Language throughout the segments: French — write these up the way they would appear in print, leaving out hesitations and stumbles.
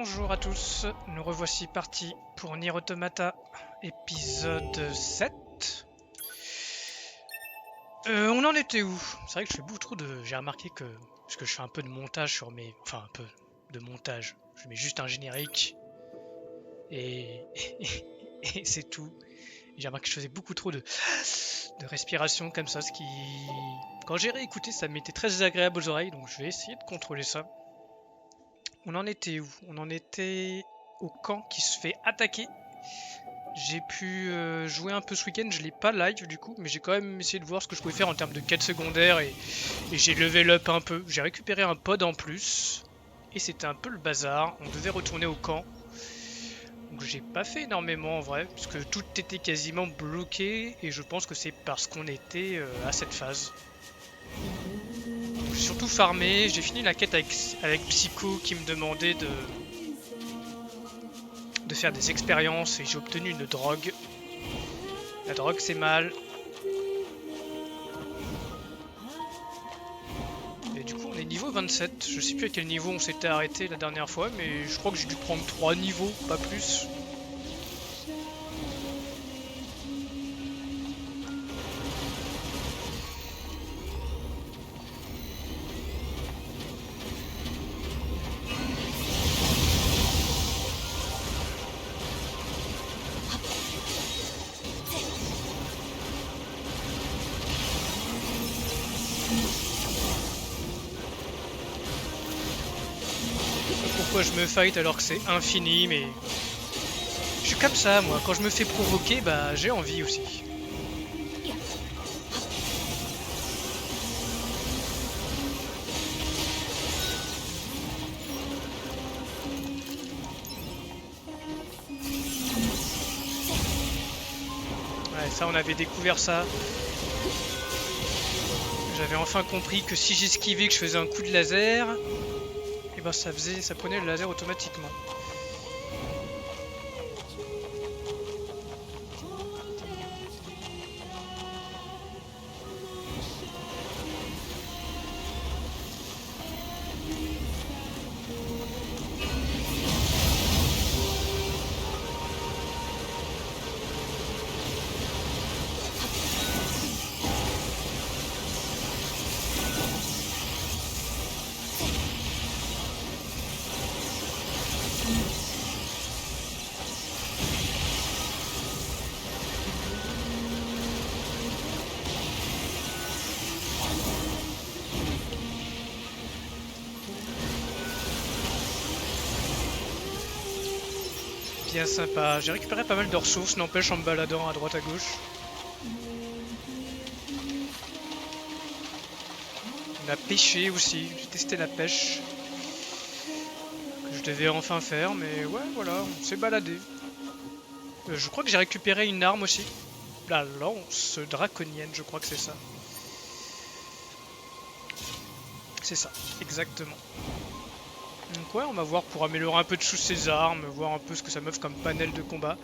Bonjour à tous, nous revoici partis pour Nier Automata, épisode 7. On en était où? C'est vrai que je fais beaucoup trop de... J'ai remarqué que... Parce que je fais un peu de montage sur mes... Enfin, un peu de montage. Je mets juste un générique. Et... et c'est tout. J'ai remarqué que je faisais beaucoup trop de respiration comme ça, ce qui... Quand j'ai réécouté, ça m'était très désagréable aux oreilles, donc je vais essayer de contrôler ça. On en était où? On en était au camp qui se fait attaquer. J'ai pu jouer un peu ce week-end, je l'ai pas live du coup, mais j'ai quand même essayé de voir ce que je pouvais faire en termes de quêtes secondaires et j'ai level up un peu. J'ai récupéré un pod en plus et c'était un peu le bazar. On devait retourner au camp. Donc j'ai pas fait énormément en vrai, puisque tout était quasiment bloqué et je pense que c'est parce qu'on était à cette phase. J'ai surtout farmé, j'ai fini la quête avec Psycho qui me demandait de faire des expériences et j'ai obtenu une drogue. La drogue c'est mal. Et du coup on est niveau 27. Je sais plus à quel niveau on s'était arrêté la dernière fois, mais je crois que j'ai dû prendre 3 niveaux, pas plus. Pourquoi je me fight alors que c'est infini, mais je suis comme ça moi, quand je me fais provoquer, bah j'ai envie aussi. Ouais, ça on avait découvert ça. J'avais enfin compris que si j'esquivais, que je faisais un coup de laser, et ben ça prenait le laser automatiquement. Bien sympa. J'ai récupéré pas mal de ressources, n'empêche en me baladant à droite à gauche. On a pêché aussi, j'ai testé la pêche. Que je devais enfin faire, mais ouais voilà, on s'est baladé. Je crois que j'ai récupéré une arme aussi. La lance draconienne, je crois que c'est ça. C'est ça, exactement. Donc ouais, on va voir pour améliorer un peu de sous ses armes, voir un peu ce que ça m'offre comme panel de combat.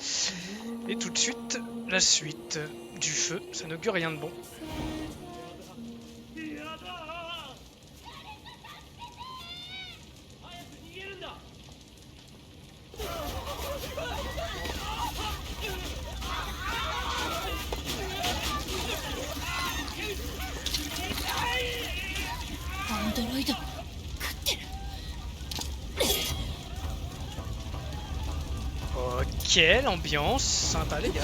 Et tout de suite, la suite du feu, ça n'augure rien de bon. Ok, l'ambiance, sympa les gars.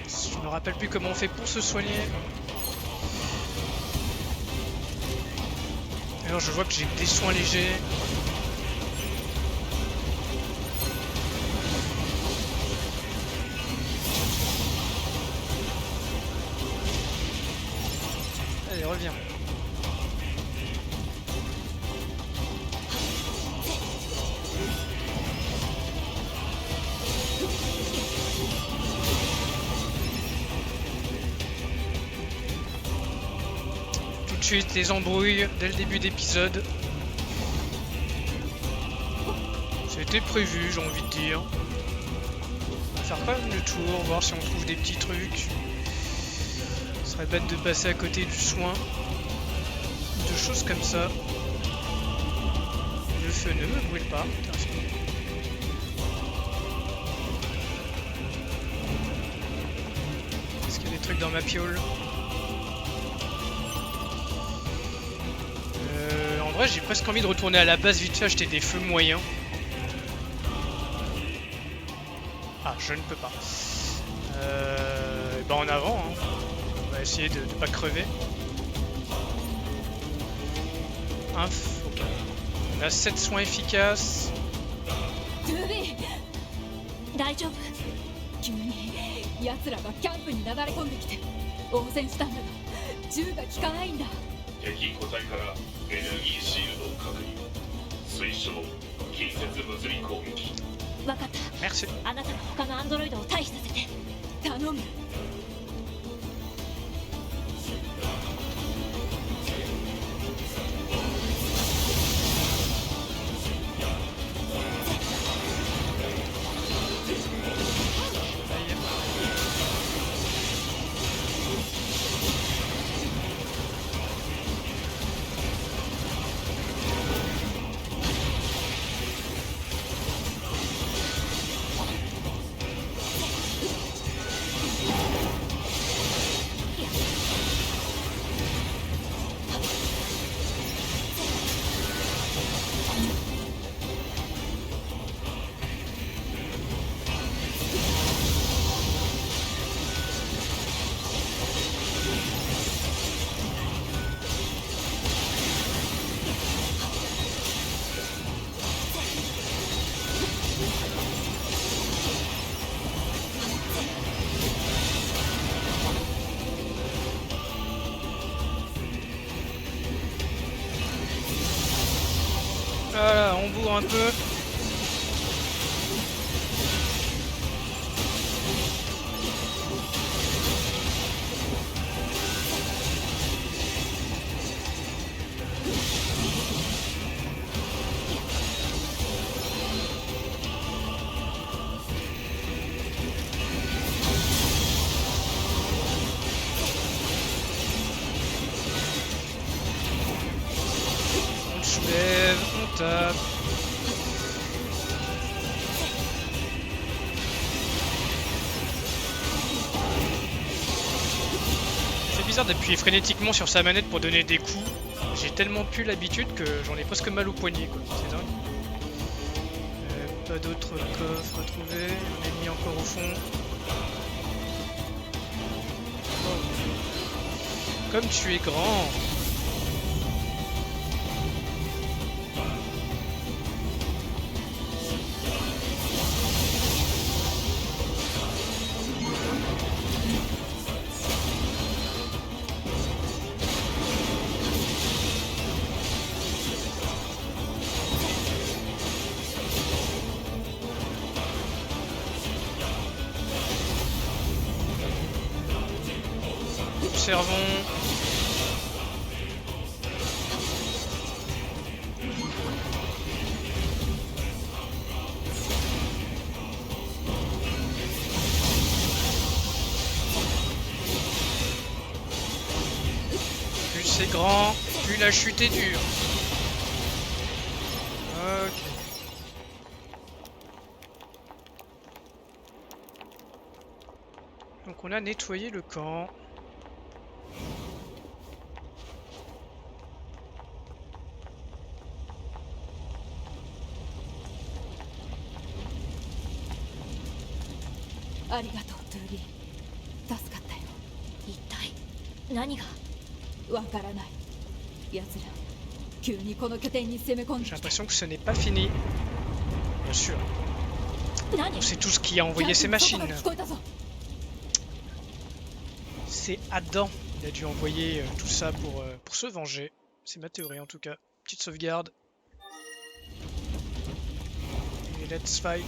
Je me rappelle plus comment on fait pour se soigner. Alors je vois que j'ai des soins légers. Allez, reviens. tuer tes embrouilles dès le début d'épisode. C'était prévu, j'ai envie de dire. On va faire quand même le tour, voir si on trouve des petits trucs. Ce serait bête de passer à côté du soin. De choses comme ça. Le feu ne me brûle pas. Est-ce qu'il y a des trucs dans ma piole? En vrai, j'ai presque envie de retourner à la base vite fait acheter des feux moyens. Ah, je ne peux pas. Ben en avant, hein. On va essayer de ne pas crever. Ok. On a 7 soins efficaces. トゥービー大丈夫？急に奴らがキャンプになだれ込んできて応戦したんだが銃が効かないんだ。敵個体からエネルギーシールドを確認。推奨近接物理攻撃。分かった。 Merci. あなたが他のアンドロイドを退避させて。頼む。Voilà, on bourre un peu. On le soulève, on tape. C'est bizarre d'appuyer frénétiquement sur sa manette pour donner des coups. J'ai tellement plus l'habitude que j'en ai presque mal au poignet, quoi. C'est dingue. Pas d'autres coffres à trouver. On est mis encore au fond. Oh. Comme tu es grand. Observons. Plus c'est grand, plus la chute est dure. Ok. Donc on a nettoyé le camp.ありがとうトゥービー。助かったよ。一体何が？わからない。奴ら急にこの拠点に攻め込んで J'ai きて。 l'impression que ce n'est pas fini. Bien sûr. 何？ C'est tout ce qui a envoyé ces キャンプの外 machines. から聞こえたぞ。 C'est Adam. Il a dû envoyer tout ça pour se venger. C'est ma théorie en tout cas. Petite sauvegarde. Et let's fight.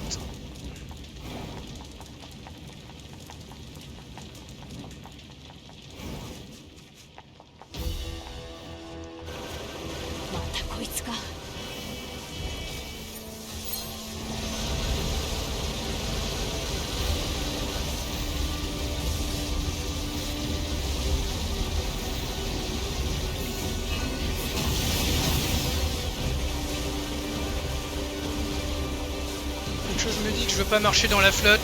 je veux pas marcher dans la flotte.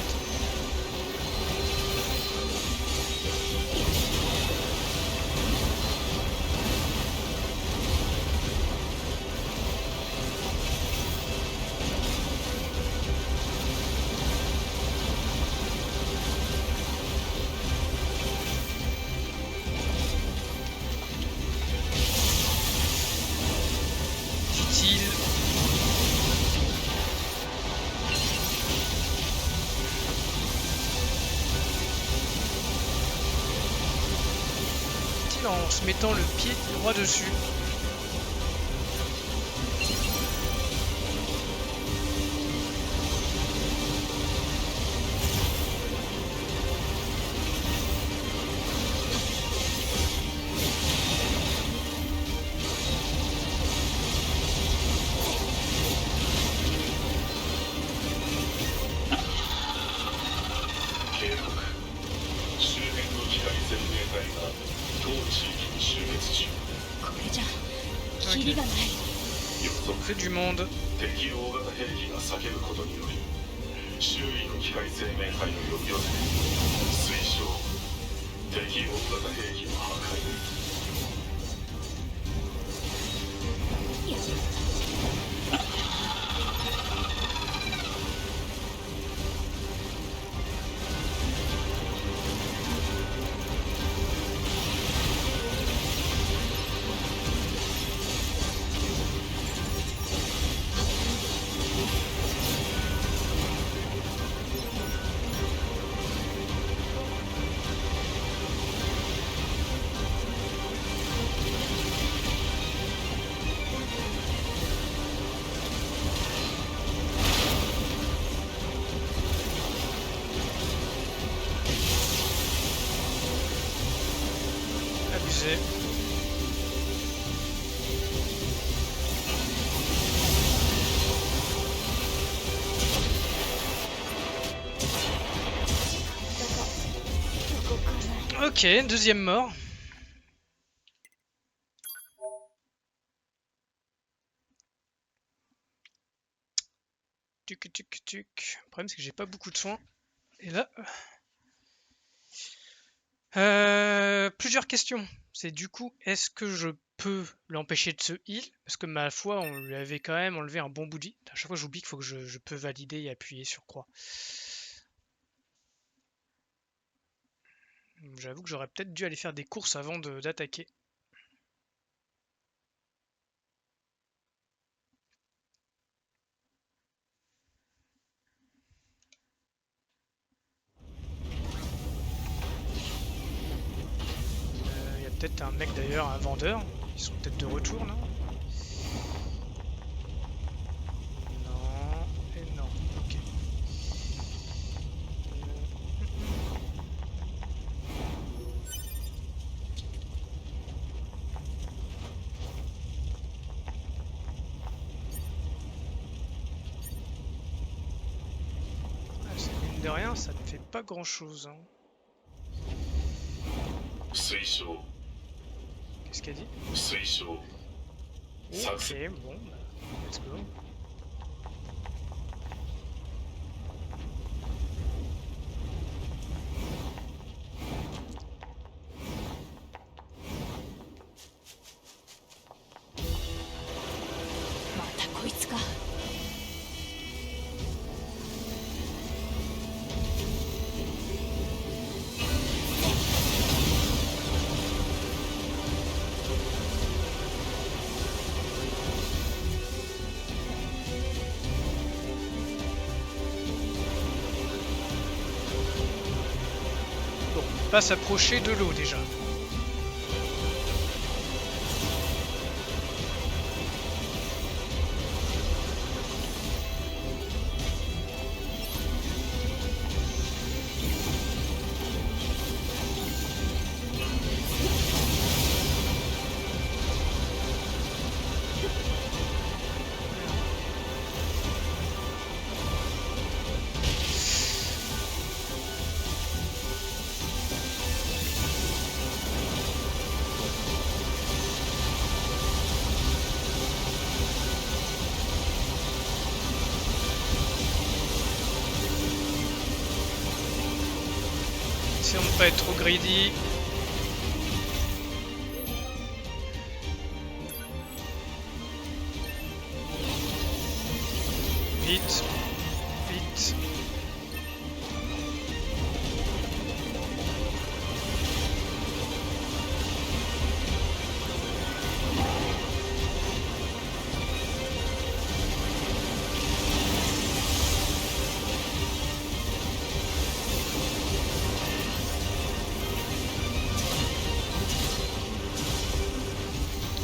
En se mettant le pied droit dessus. Fait du monde. 敵大型兵器が叫ぶことにより周囲の機械生命体を呼び寄せ推奨敵大型兵器の破壊。Abusé. Ok, deuxième mort. Tuc tuc tuc. Le problème c'est que j'ai pas beaucoup de soins. Et là... plusieurs questions. C'est du coup, est-ce que je peux l'empêcher de se heal? Parce que ma foi, on lui avait quand même enlevé un bon bout de vie. À chaque fois, j'oublie qu'il faut que je peux valider et appuyer sur croix. J'avoue que j'aurais peut-être dû aller faire des courses avant d'attaquer. Il y a peut-être un mec d'ailleurs, un vendeur. Ils sont peut-être de retour là. Non, et non, ok. Mine de rien, ça ne fait pas grand chose. Hein. 推奨 Qu'est-ce qu'elle dit? 推奨 Ok, bon, bah, let's go. Pas s'approcher de l'eau déjà. Essayons de pas être trop greedy. Vite, vite.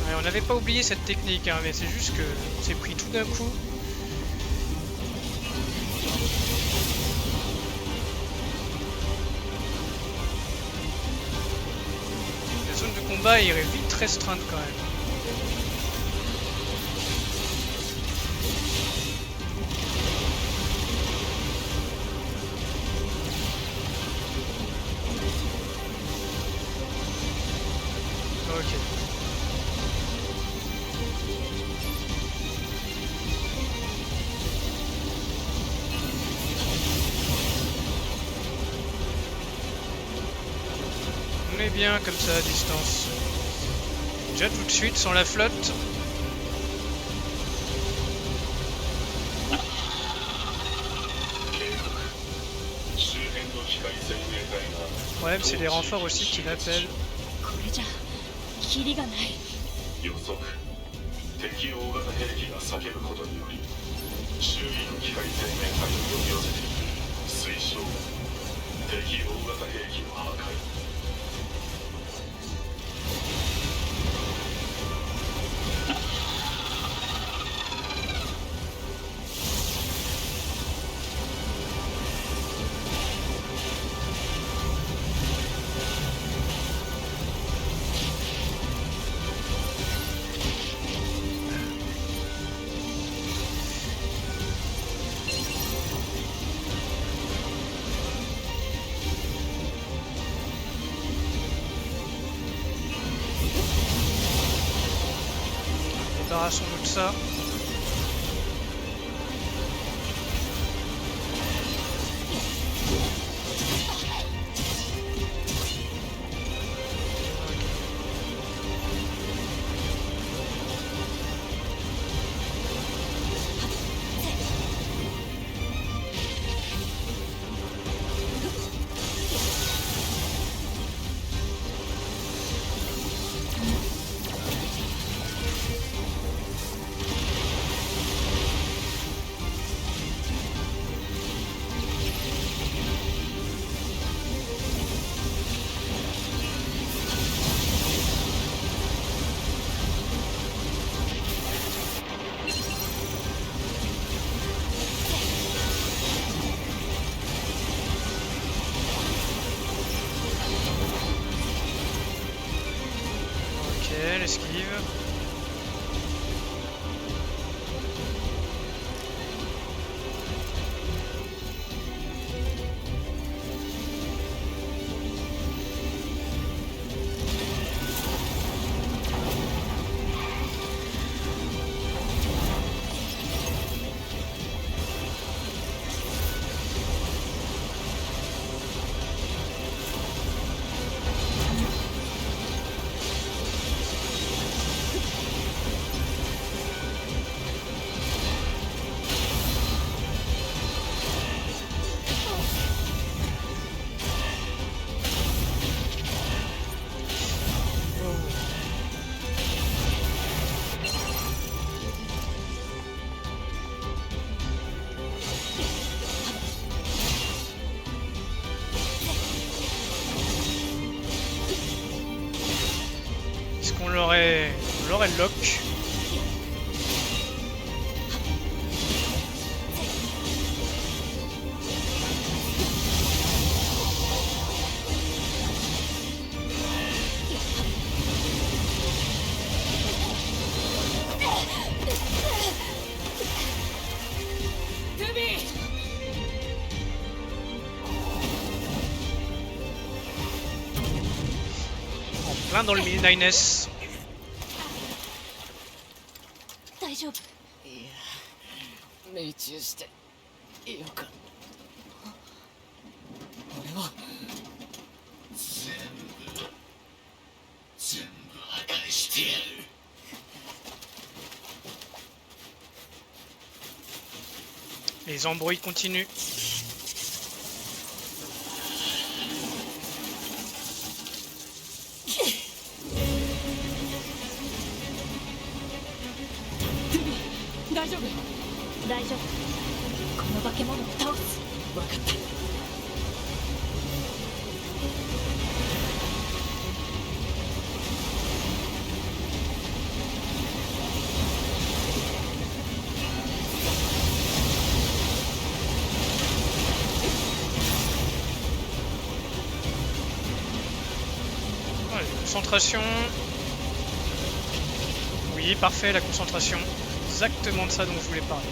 Ouais, on n'avait pas oublié cette technique, hein, mais c'est juste que c'est pris tout d'un coup. La zone de combat est vite restreinte quand même. Ok. On est bien comme ça à distance. Déjà tout de suite sans la flotte. Ouais, c'est les renforts aussi qui l'appellent. これじゃキリがない。予測敵大型兵器が叫ぶことにより周囲の機械生命体を呼び寄せている。推奨敵大型兵器の破壊。Débarrassons-nous de ça. L'esquive. On l'aurait lock. En plein dans le Mid-9S. 大丈夫。いや命中してよかった。俺は Les embrouilles continuent. Concentration. Oui, parfait, la concentration. Exactement de ça dont je voulais parler.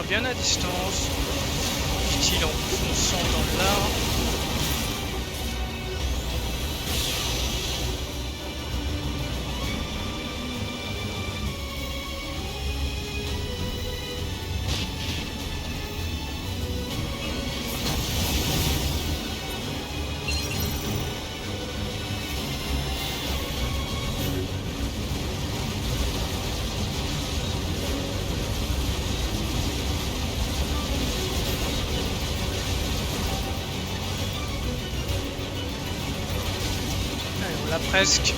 Bien à distance, dit-il en fonçant dans l'arbre. Presque.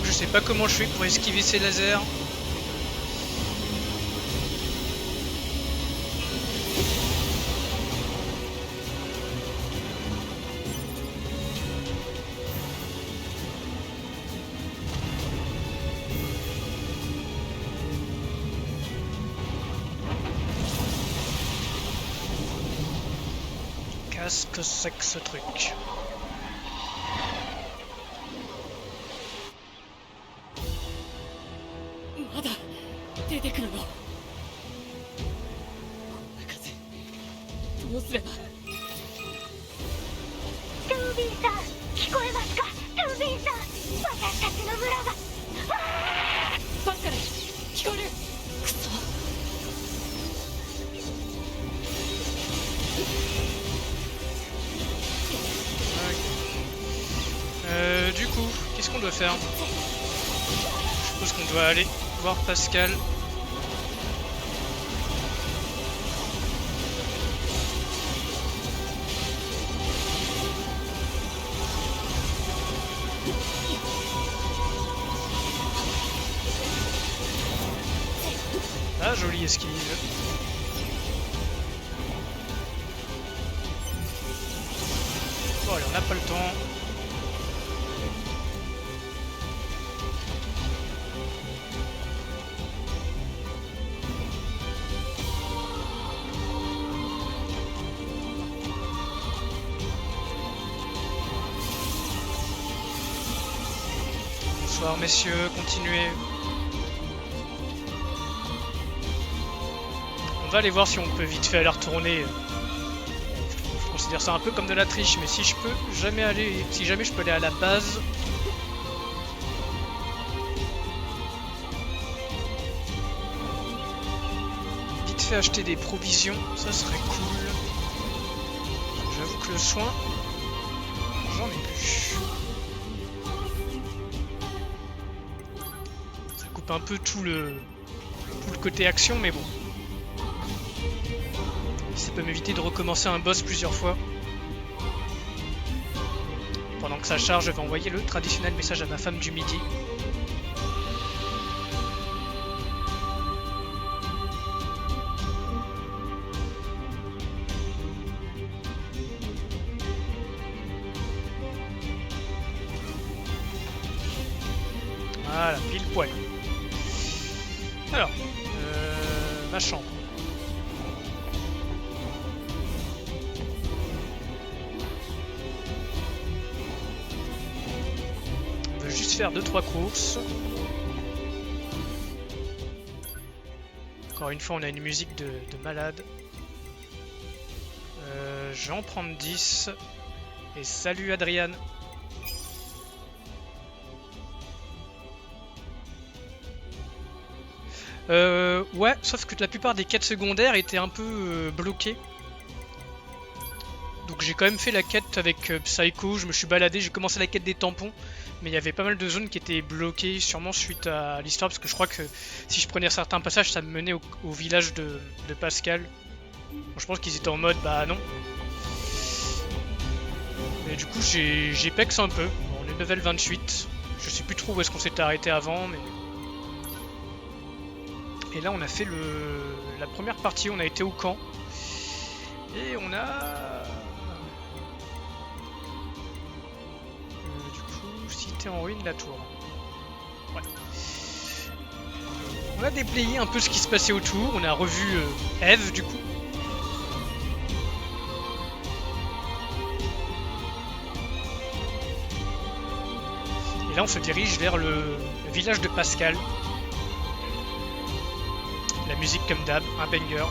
Je sais pas comment je fais pour esquiver ces lasers. Qu'est-ce que c'est que ce truc ? まだ出てくるの。こんな風どうすれば。トゥービーさん、聞こえますか？トゥービーさん、私たちの村が。パスカル、聞こえる。くそ。Du coup, qu'est-ce qu'on doit faire? Je suppose qu'on doit aller voir Pascal. Ah, jolie esquive. Bon, allez, on n'a pas le temps. Bonsoir messieurs, continuez. On va aller voir si on peut vite fait aller retourner considère ça un peu comme de la triche, mais si je peux jamais aller, si jamais je peux aller à la base, vite fait acheter des provisions, ça serait cool. J'avoue que le soin, j'en ai plus. Ça coupe un peu tout le côté action, mais bon. Ça peut m'éviter de recommencer un boss plusieurs fois. Pendant que ça charge, je vais envoyer le traditionnel message à ma femme du midi. Voilà, pile poil. Alors, ma chambre. On veut juste faire 2-3 courses. Encore une fois, on a une musique de malade. Je vais en prendre 10. Et salut Adriane. Ouais, sauf que la plupart des quêtes secondaires étaient un peu bloquées. Donc j'ai quand même fait la quête avec Psycho, je me suis baladé, j'ai commencé la quête des tampons. Mais il y avait pas mal de zones qui étaient bloquées, sûrement suite à l'histoire, parce que je crois que si je prenais certains passages, ça me menait au village de Pascal. Bon, je pense qu'ils étaient en mode, bah non. Et du coup j'ai pex un peu, bon, on est level 28. Je sais plus trop où est-ce qu'on s'était arrêté avant, mais... Et là on a fait la première partie, on a été au camp. Et on a... du coup, cité en ruine la tour. Ouais. On a déblayé un peu ce qui se passait autour, on a revu Eve du coup. Et là on se dirige vers le village de Pascal. La musique comme d'hab, un banger.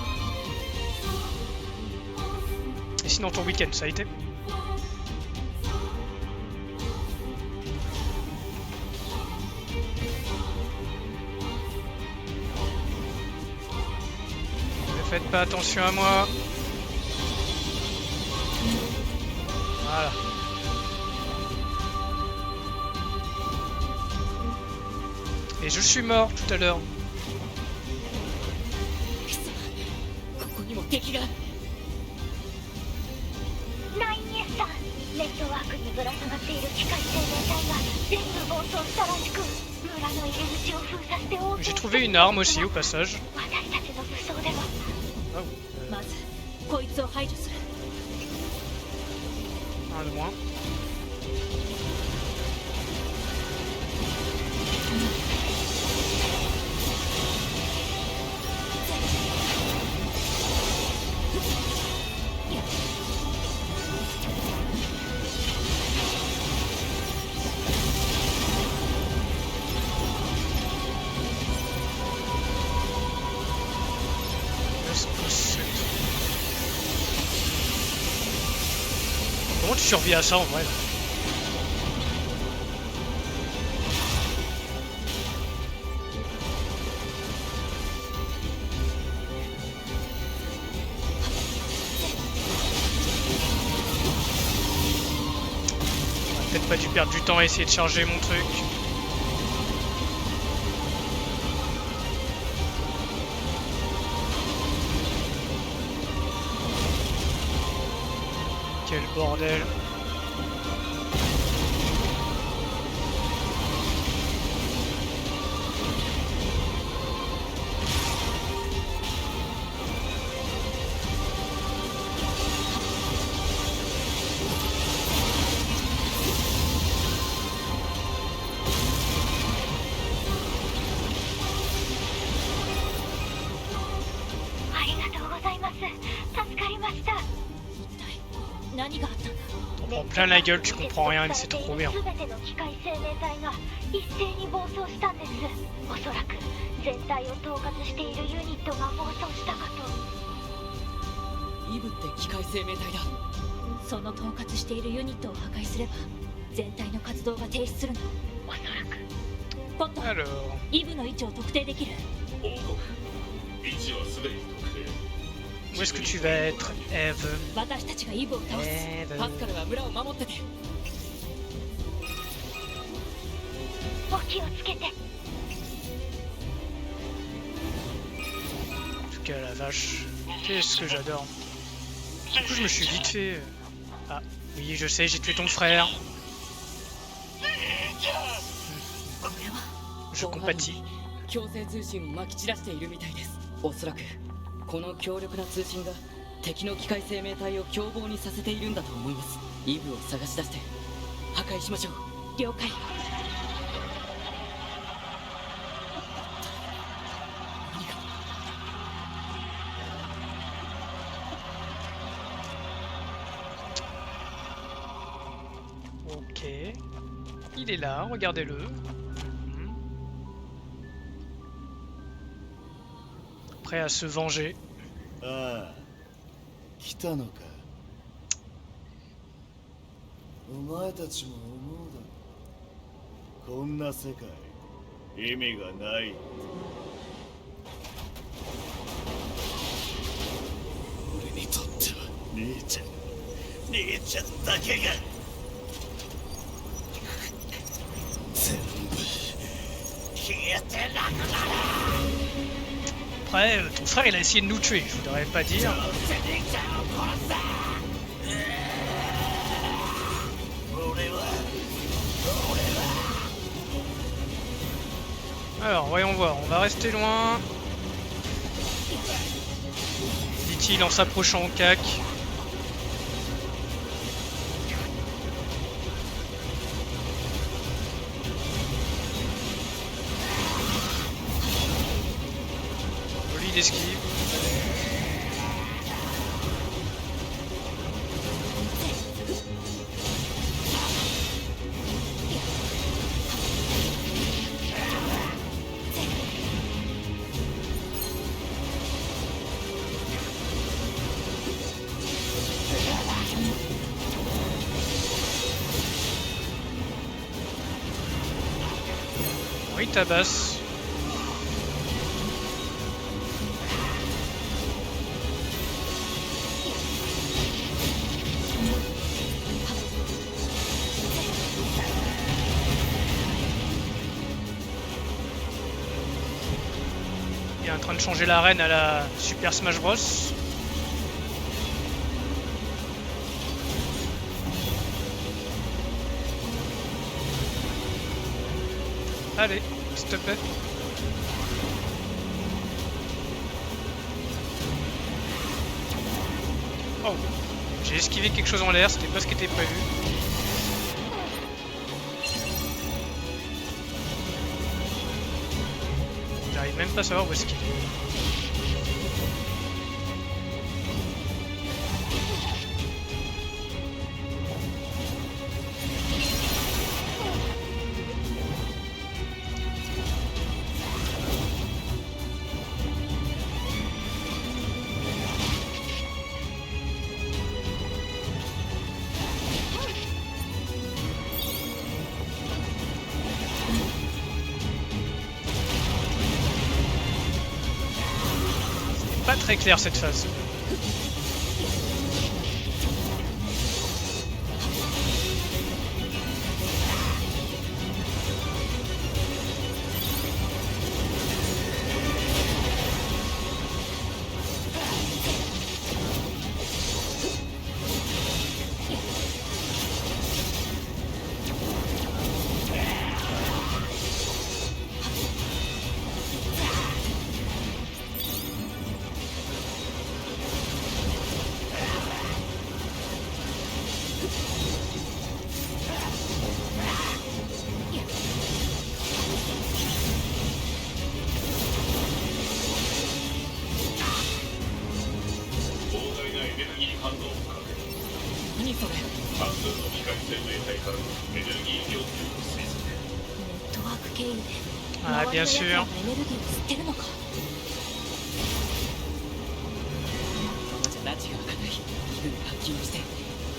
Et sinon ton week-end, ça a été? Ne faites pas attention à moi. Voilà. Et je suis mort tout à l'heure. ここにも敵が。ナインエスさん、ネットワークにぶら下がっている機械生命体が全部暴走したらしく、村の入り口を封鎖して応 J'ai trouvé une arme aussi au passage. 私たちの武装では まずこいつを排除する。 Un de moins. Comment tu survis à ça en vrai? J'aurais peut-être pas dû perdre du temps à essayer de charger mon truc. Quel bordel. T'en prends plein la gueule, tu comprends rien, mais c'est trop bien. 全ての機械生命体が一斉に暴走したんです。おそらく全体を統括しているユニットが暴走したかと。イブって機械生命体だ。その統括しているユニットを破壊すれば全体の活動が停止するの。おそらくポット Alors, イブの位置を特定できる。報告。位置はすでに特定。 où est-ce que tu vas être, Eve? 私たちがイブを倒す。 Eve. パスカルは村を守ってて。お気をつけて。 En tout cas, la vache. Qu'est-ce que j'adore. Du coup, je me suis vite fait... Ah, oui, je sais, j'ai tué ton frère. これは Je compatis. 強制通信をまき散らしているみたいです。おそらくこの強力な通信が敵の機械生命体を凶暴にさせているんだと思います。イブを探し出して破壊しましょう。了解。Ok. Il est là, regardez-le. Prêt à se venger. ああ、来たのか。お前たちも思うだろう。こんな世界、意味がないって。俺にとっては兄ちゃんだけが全部消えてなくなる。 Après, ton frère il a essayé de nous tuer, je voudrais pas dire. Alors, voyons voir, on va rester loin. Dit-il en s'approchant au cac. Jolie esquive. Oui, tabasse. Il est en train de changer l'arène à la Super Smash Bros. Allez, s'il te plaît. Oh, j'ai esquivé quelque chose en l'air, c'était pas ce qui était prévu. J'arrive même pas à savoir où est-ce qu'il est. Pas très clair cette phase. Ah, bien sûr.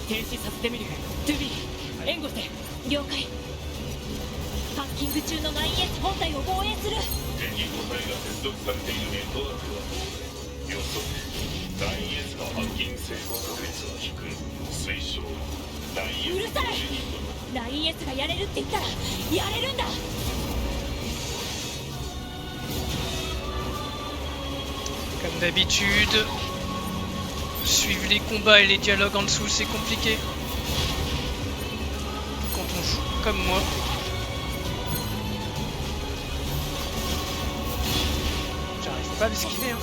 停止させてみる。トゥビー援護して。了解。ハッキング中の 9S 本体を防衛する。敵個体が接続されているネットワークは予測 9S のハッキング成功確率は低い。推奨 9S うるさい。ユニットの 9S がやれるって言ったらやれるんだ。Comme d'habitude, suivre les combats et les dialogues en dessous, c'est compliqué. Quand on joue comme moi. J'arrive pas à l'esquiver, hein.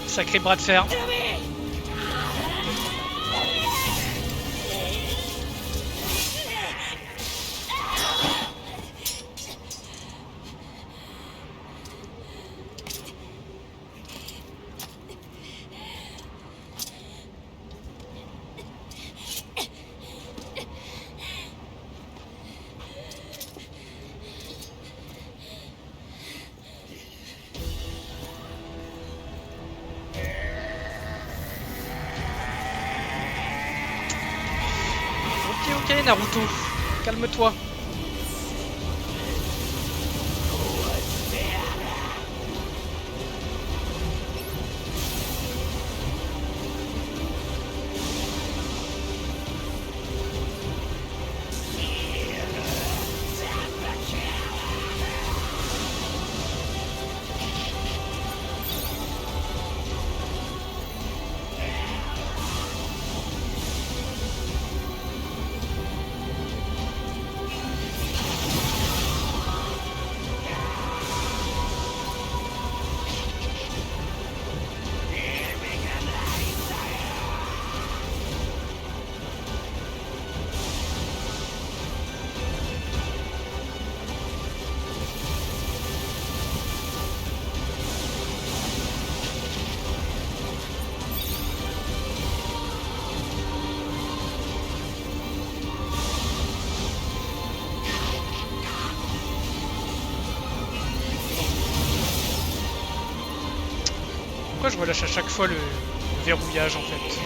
Sacré bras de fer. Ok Naruto, calme-toi. Pourquoi je relâche à chaque fois le verrouillage en fait?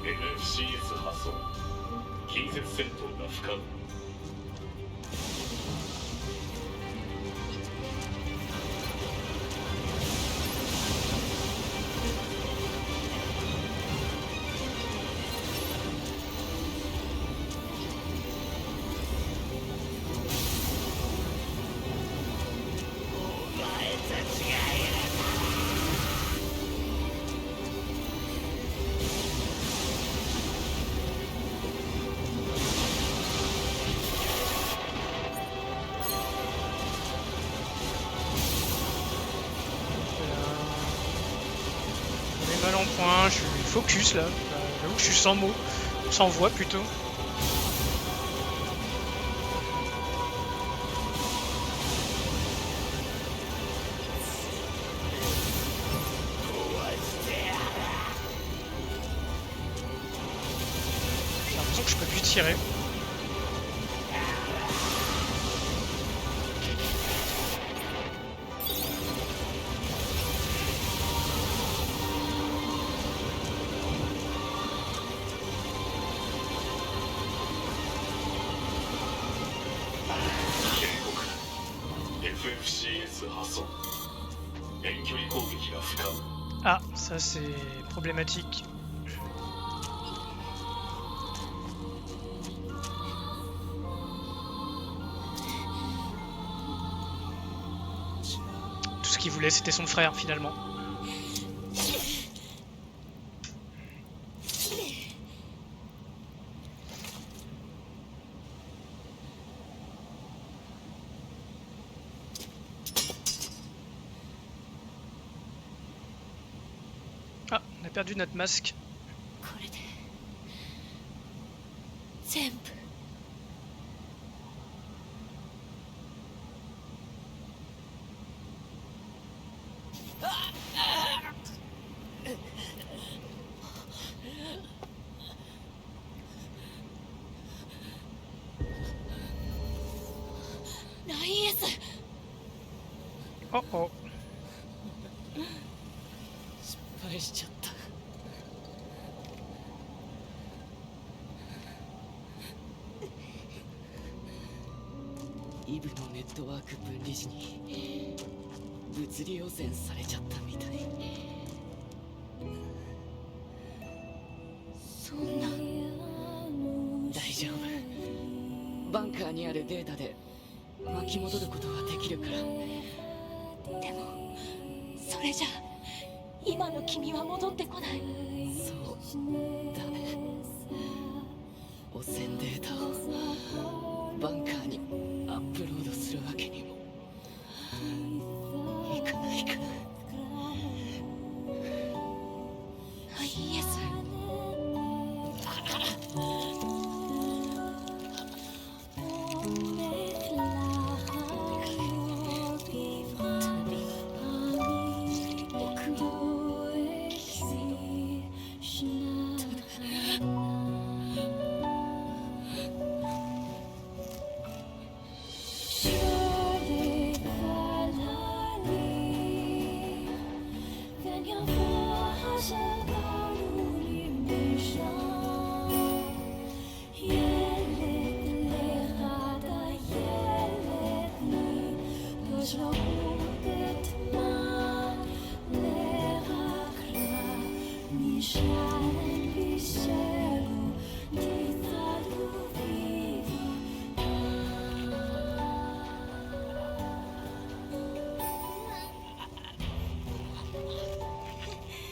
NFCS 発送近接戦闘が不可能。en point, je suis focus là. J'avoue que je suis sans mots, sans voix plutôt. J'ai l'impression que je peux plus tirer. FFCS 破損遠距離攻撃が不可能 Ah, ça c'est problématique. Tout ce qu'il voulait, c'était son frère finalement. Ah, on a perdu notre masque. これで全部ナインエス Oh oh. 失敗しちゃった。イブのネットワーク分離時に物理汚染されちゃったみたい。そんな大丈夫。バンカーにあるデータで巻き戻ることはできるから。でもそれじゃ今の君は戻ってこない。そうだね。汚染データをバンカーにアップロードするわけにもいかないかな。ナインエス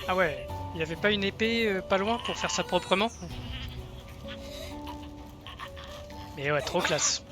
Ah ouais, il y avait pas une épée pas loin pour faire ça proprement? Mais ouais, trop classe.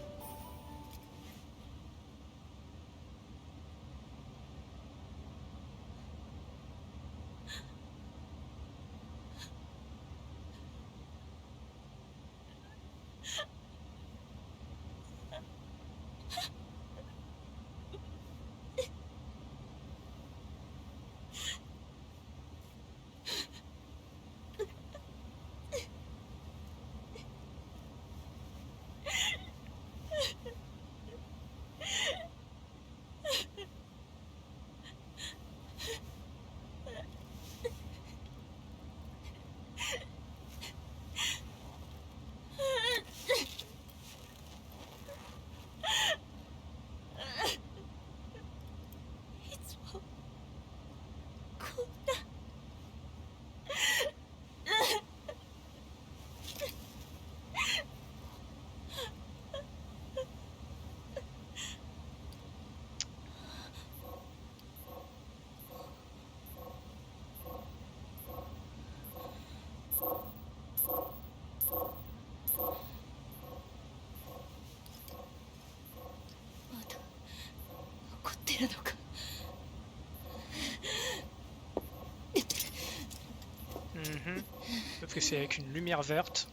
que c'est avec une lumière verte.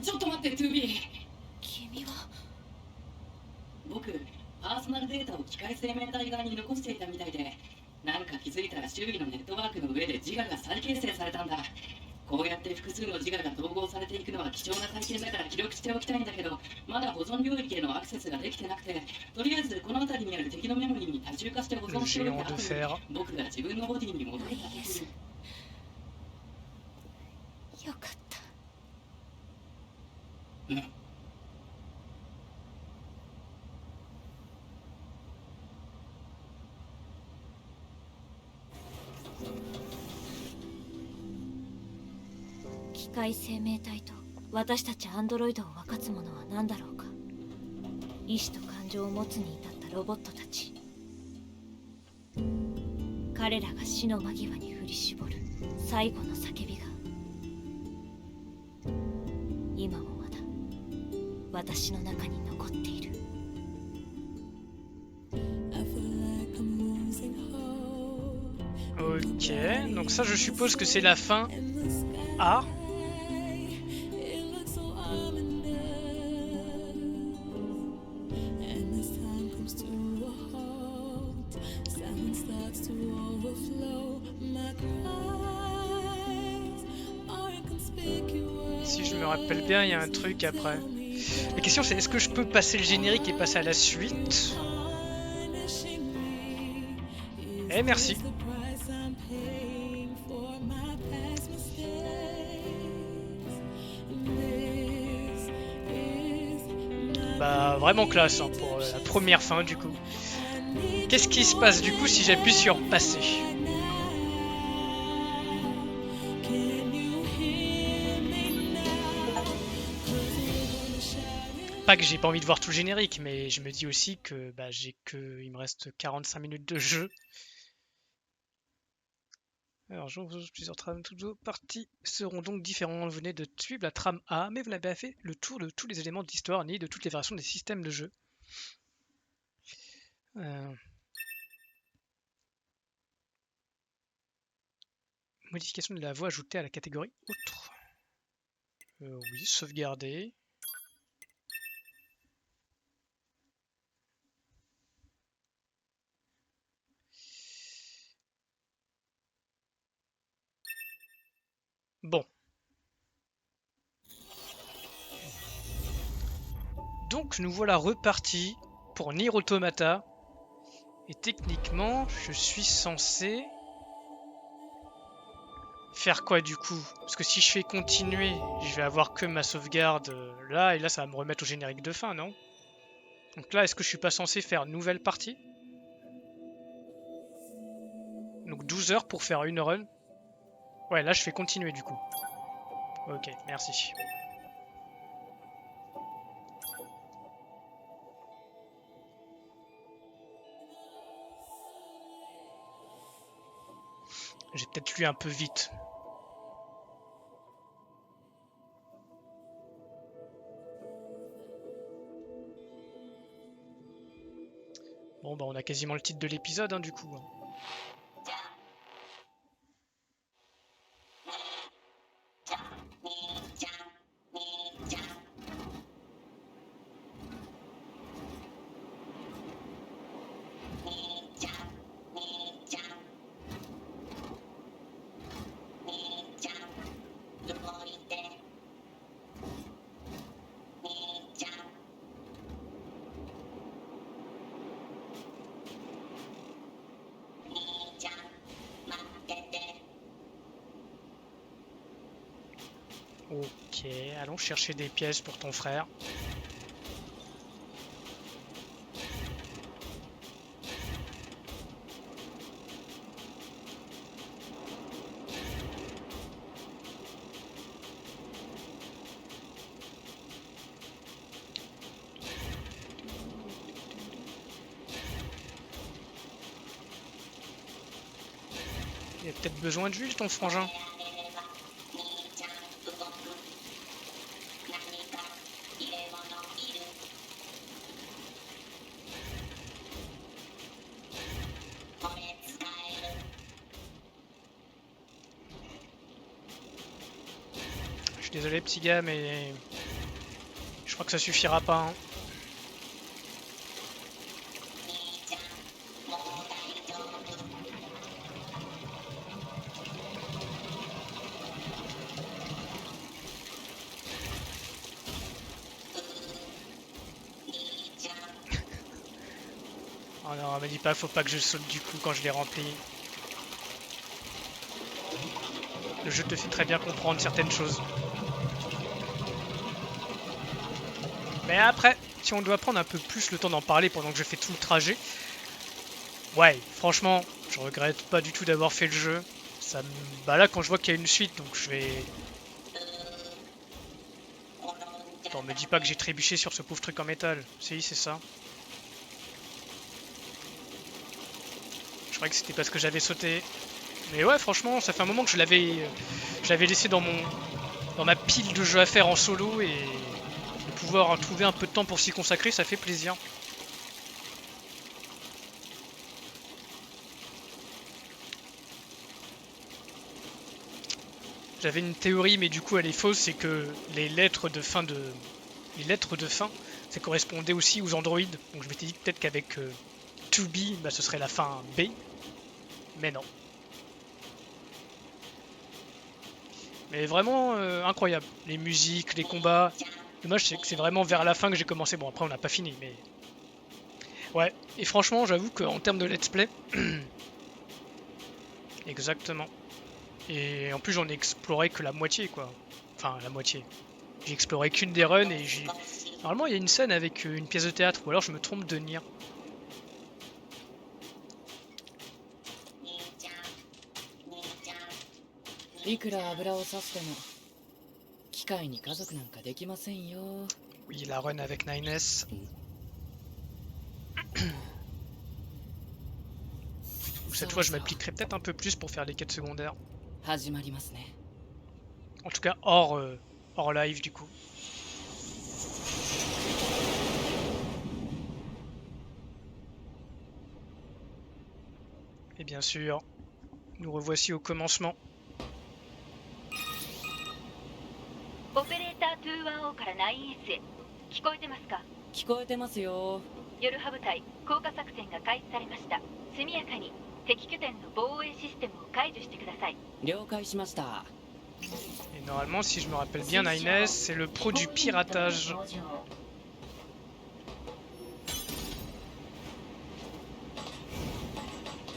ちょっと待って、トゥービー。君は僕、パーソナルデータを機械生命体側に残していたみたいで、なんか気づいたら周囲のネットワークの上で自我が再形成されたんだ。こうやって複数の自我が統合されていくのは貴重な体験だから記録しておきたいんだけど、まだ保存領域へのアクセスができてなくて、とりあえずこの辺りにある敵のメモリーに多重化して保存しておいた後に僕が自分のボディに戻れた時に。よかった。うん。機械生命体と私たちアンドロイドを分かつものは何だろうか。意志と感情を持つに至ったロボットたち。彼らが死の間際に振り絞る最後の叫びが今もまだ私の中に残っている。Ok, donc ça je suppose que c'est la fin A. Si je me rappelle bien, il y a un truc après. La question c'est est-ce que je peux passer le générique et passer à la suite? Eh merci. Bah vraiment classe hein, pour la première fin du coup. Qu'est-ce qui se passe du coup si j'appuie sur passer? Pas que j'ai pas envie de voir tout le générique, mais je me dis aussi que bah, il me reste 45 minutes de jeu. Alors, plusieurs trames, toutes vos parties seront donc différentes. Vous venez de suivre la trame A, mais vous n'avez pas fait le tour de tous les éléments d'histoire ni de toutes les variations des systèmes de jeu. Modification de la voix ajoutée à la catégorie autre. Oui, sauvegarder. Bon. Donc nous voilà repartis pour Nier Automata. Et techniquement, je suis censé faire quoi du coup? Parce que si je fais continuer, je vais avoir que ma sauvegarde là, et là ça va me remettre au générique de fin, non? Donc là, est-ce que je suis pas censé faire nouvelle partie? Donc 12 heures pour faire une run. Ouais, là je fais continuer du coup. Ok, merci. J'ai peut-être lu un peu vite. Bon bah on a quasiment le titre de l'épisode hein, du coup. Ok, allons chercher des pièces pour ton frère. Il a peut-être besoin d'huile, ton frangin. Je suis désolé, petit gars, mais je crois que ça suffira pas, hein. Oh non, me dis pas, faut pas que je saute du coup quand je l'ai rempli. Le jeu te fait très bien comprendre certaines choses. Mais après, si on doit prendre un peu plus le temps d'en parler pendant que je fais tout le trajet, ouais, franchement, je regrette pas du tout d'avoir fait le jeu. Ça me... Bah là, quand je vois qu'il y a une suite, donc je vais... Attends, me dis pas que j'ai trébuché sur ce pauvre truc en métal. Si, c'est ça. Je croyais que c'était parce que j'avais sauté. Mais ouais, franchement, ça fait un moment que je l'avais laissé dans ma pile de jeux à faire en solo et de pouvoir trouver un peu de temps pour s'y consacrer, ça fait plaisir. J'avais une théorie, mais du coup elle est fausse, c'est que les lettres de fin, ça correspondait aussi aux androïdes. Donc je m'étais dit peut-être qu'avec 2B, bah, ce serait la fin B. Mais non. Mais vraiment incroyable. Les musiques, les combats. Dommage, c'est que c'est vraiment vers la fin que j'ai commencé. Bon, après on n'a pas fini, mais... Ouais, et franchement, j'avoue qu'en termes de let's play... Exactement. Et en plus, j'en ai exploré que la moitié, quoi. Enfin, la moitié. J'ai exploré qu'une des runs et j'ai... Normalement, il y a une scène avec une pièce de théâtre, ou alors je me trompe de Nier. いくら油を差しても機械に家族なんかできませんよ。 Oui, la run avec 9S. Cette fois, je m'appliquerai peut-être un peu plus pour faire les quêtes secondaires. 始まりますね。 En tout cas, hors live, du coup. Et bien sûr, nous revoici au commencement. オペレーター 210 から 9S へ聞こえてますか？聞こえてますよ。夜ハ部隊降下作戦が開始されました。速やかに敵拠点の防衛システムを解除してください。了解しました。 Et normalement, si je me rappelle bien, 9S, c'est le pro du piratage.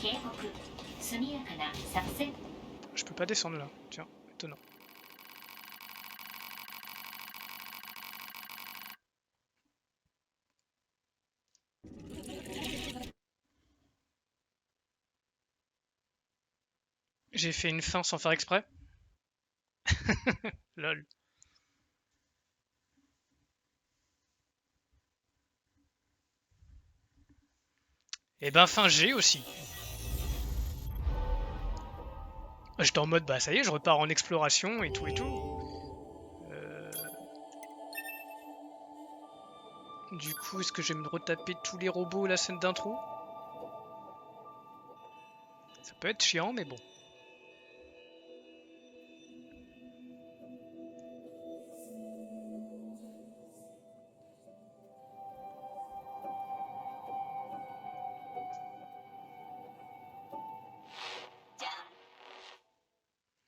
警告、速やかな作戦。 Je peux pas descendre là, tiens, étonnant. J'ai fait une fin sans faire exprès. Lol. Et ben fin G aussi. J'étais en mode bah ça y est, je repars en exploration et tout et tout. Du coup, est-ce que je vais me retaper tous les robots la scène d'intro? Ça peut être chiant, mais bon.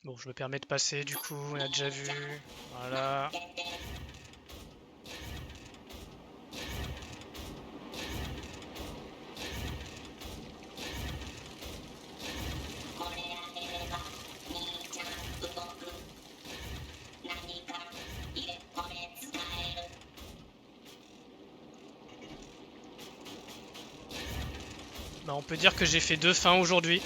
Bon, je me permets de passer, du coup, on a déjà vu. Voilà. Bah, on peut dire que j'ai fait 2 fins aujourd'hui.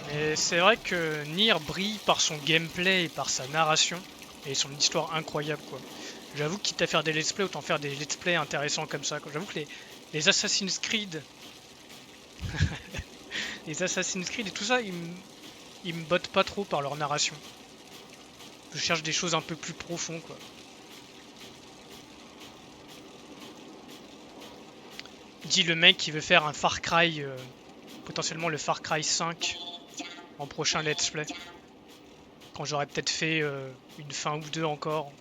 Mais c'est vrai que Nier brille par son gameplay et par sa narration et son histoire incroyable quoi. J'avoue que quitte à faire des let's play, autant faire des let's play intéressants comme ça. J'avoue que les Assassin's Creed, les Assassin's Creed et tout ça, ils me bottent pas trop par leur narration. Je cherche des choses un peu plus profondes quoi. Dit le mec qui veut faire un Far Cry, potentiellement le Far Cry 5 en prochain let's play. Quand j'aurai peut-être fait une fin ou 2 encore.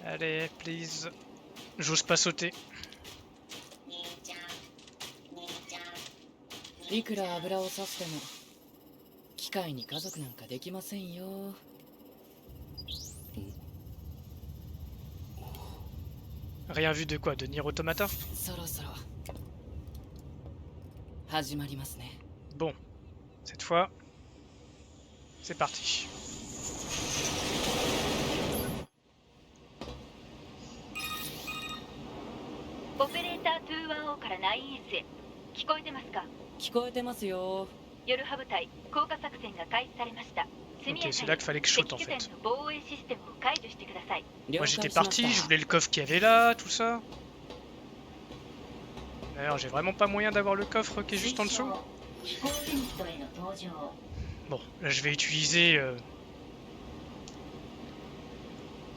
Allez, please. J'ose pas sauter. いくら油を差しても機械に家族なんかできませんよ。Rien vu de quoi? De Nier Automata? そろそろ始まりますね。 Bon, cette fois, c'est parti. オペレーター210から 9S へ聞こえてますか？聞こえてますよ。夜ハ部隊降下作戦が開始されました。速 Ok, や c'est か là に qu'il fallait que je 敵 saute en 拠点 fait. の防衛システムを解除してください。 Moi j'étais parti, je voulais le coffre qu'il y avait là, tout ça. D'ailleurs, j'ai vraiment pas moyen d'avoir le coffre qui est juste en dessous. Bon, là je vais utiliser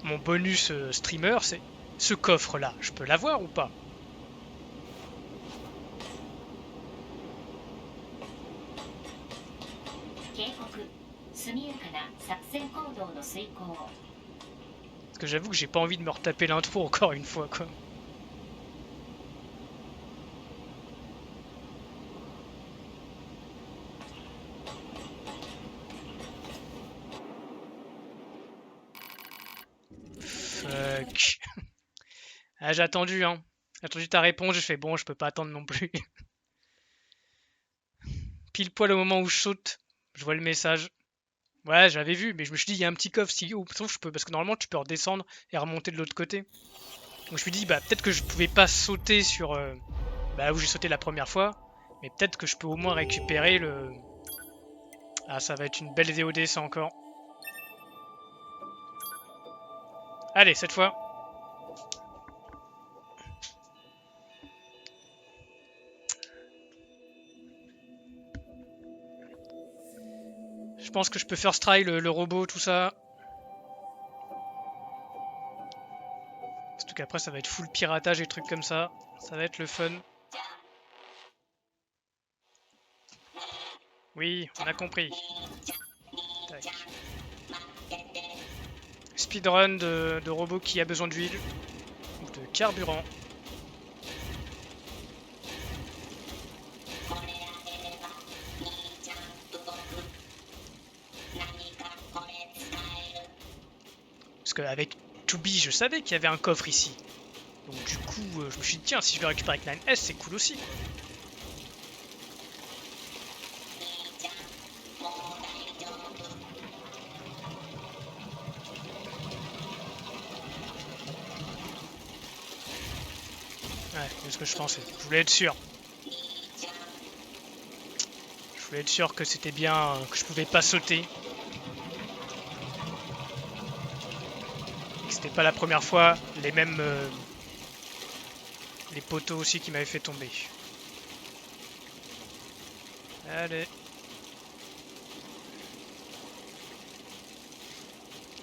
mon bonus streamer, c'est ce coffre là. Je peux l'avoir ou pas? Parce que j'avoue que j'ai pas envie de me retaper l'intro encore une fois quoi. Fuck. Ah, j'ai attendu hein. J'ai attendu ta réponse, j'ai fait bon, je peux pas attendre non plus. Pile poil au moment où je saute, je vois le message. Ouais, j'avais vu, mais je me suis dit, il y a un petit coffre, si sauf je peux, parce que normalement tu peux redescendre et remonter de l'autre côté. Donc je me suis dit, bah peut-être que je pouvais pas sauter sur bah, là où j'ai sauté la première fois, mais peut-être que je peux au moins récupérer le... Ah, ça va être une belle VOD ça encore. Allez, cette fois. Je pense que je peux first try le robot, tout ça. Surtout qu'après ça va être full piratage et trucs comme ça. Ça va être le fun. Oui, on a compris. Tac. Speedrun de robot qui a besoin d'huile. Ou de carburant. Parce qu'avec 2B, je savais qu'il y avait un coffre ici. Donc du coup, je me suis dit, tiens, si je le récupère avec 9S, c'est cool aussi. Quoi. Ouais, c'est ce que je pensais. Je voulais être sûr. Je voulais être sûr que c'était bien, que je pouvais pas sauter. C'était pas la première fois, les mêmes les poteaux aussi qui m'avaient fait tomber. Allez.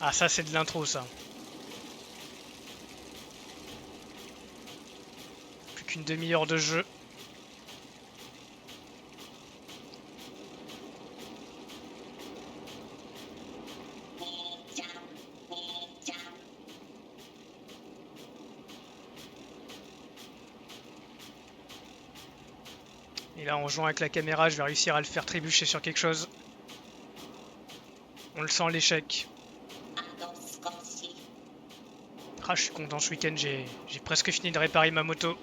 Ah ça c'est de l'intro ça. Plus qu'une demi-heure de jeu. Et là, en jouant avec la caméra, je vais réussir à le faire trébucher sur quelque chose. On le sent l'échec. Ah, je suis content, ce week-end, j'ai presque fini de réparer ma moto.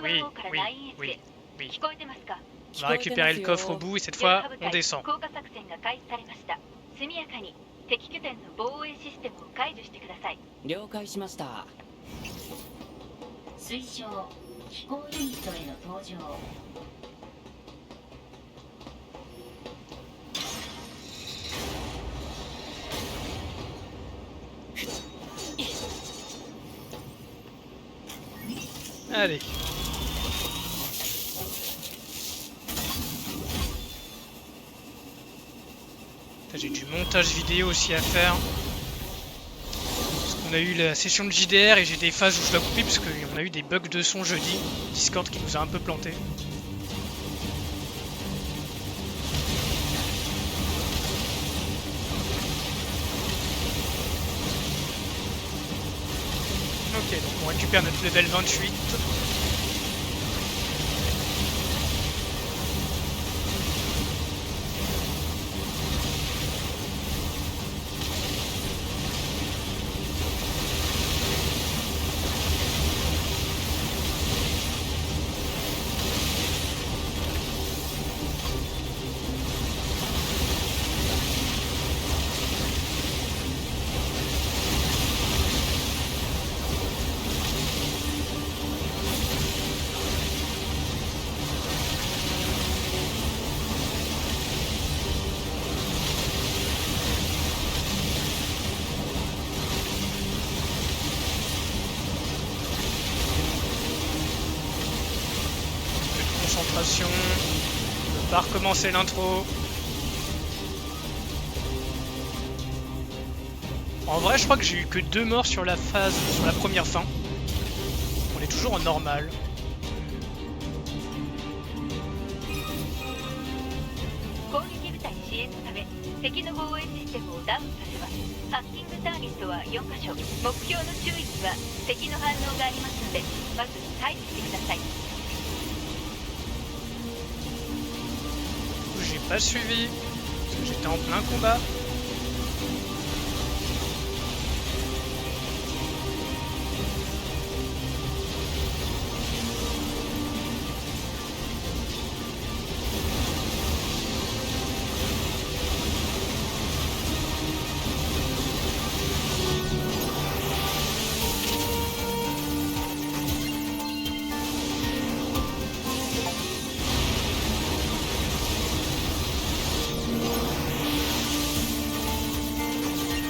Oui, oui, oui, oui. 聞こえてますか？ On va récupérer le coffre au bout et cette fois, on descend. 降下作戦が開始されました。速やかに敵拠点の防衛システムを解除してください。了解しました。推奨飛行ユニットへの登場。Allez. J'ai du montage vidéo aussi à faire. Parce qu'on a eu la session de JDR et j'ai des phases où je dois couper parce qu'on a eu des bugs de son jeudi. Discord qui nous a un peu planté. Ok, donc on récupère notre level 28. Concentration. On va recommencer l'intro. En vrai, je crois que j'ai eu que 2 morts sur la phase, sur la première fin. On est toujours en normal. 攻撃部隊支援のため敵の防衛システムをダウンさせます。ハッキングターゲットは4カ所。目標の周囲には敵の反応がありますので、まず退避してください。 J'ai pas suivi, parce que j'étais en plein combat.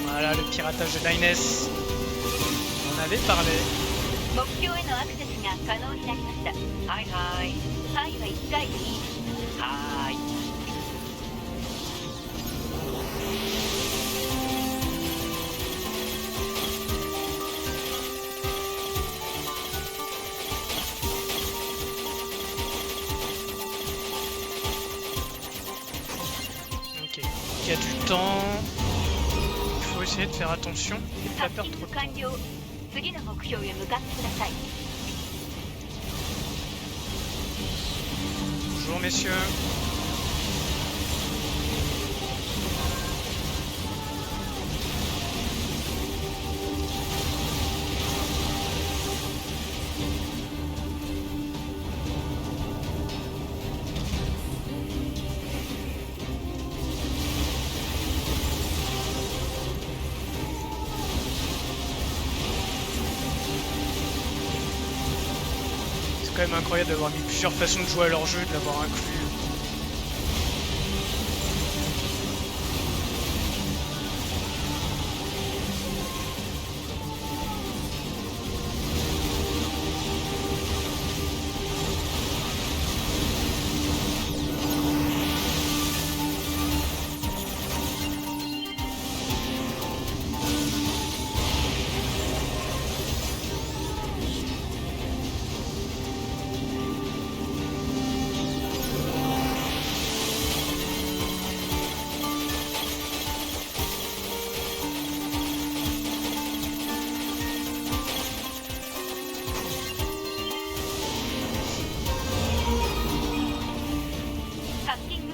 Voilà le piratage de Nines. On en avait parlé. 目標へのアクセスが可能になりました。はいはい。はいは1回でいい。はーい。 Ok, il y a du temps. Il faut essayer de faire attention et de ハ pas ッキ perdre ン trop グ de temps. 完了。次の目標へ向かってください。 Bonjour messieurs. C'est quand même incroyable d'avoir mis plusieurs façons de jouer à leur jeu, de l'avoir inclus.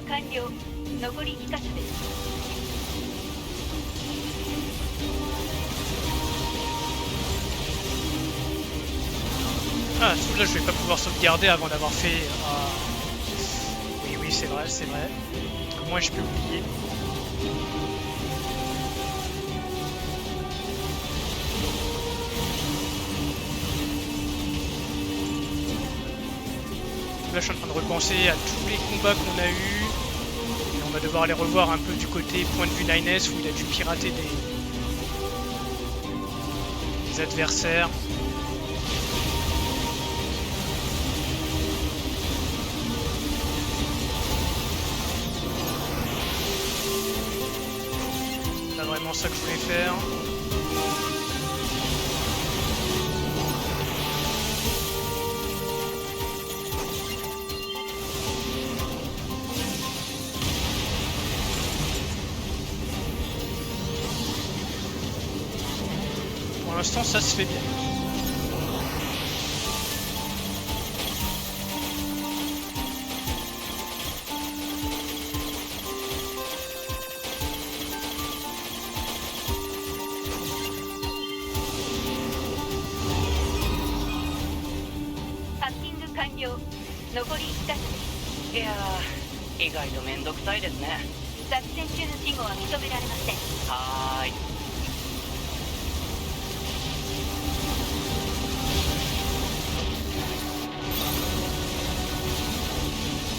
完了。残り1カ所です。Ah, là je vais pas pouvoir sauvegarder avant d'avoir fait... Oui, oui, c'est vrai, c'est vrai. Moi je peux oublier. Là je suis en train de repenser à tous les combats qu'on a eus. Et on va devoir les revoir un peu du côté point de vue 9S où il a dû pirater des adversaires. C'est vraiment ça que je voulais faire. Pour l'instant, ça se fait bien.残り1カ所です。いやー、意外とめんどくさいですね。作戦中の事後は認められません。はーい。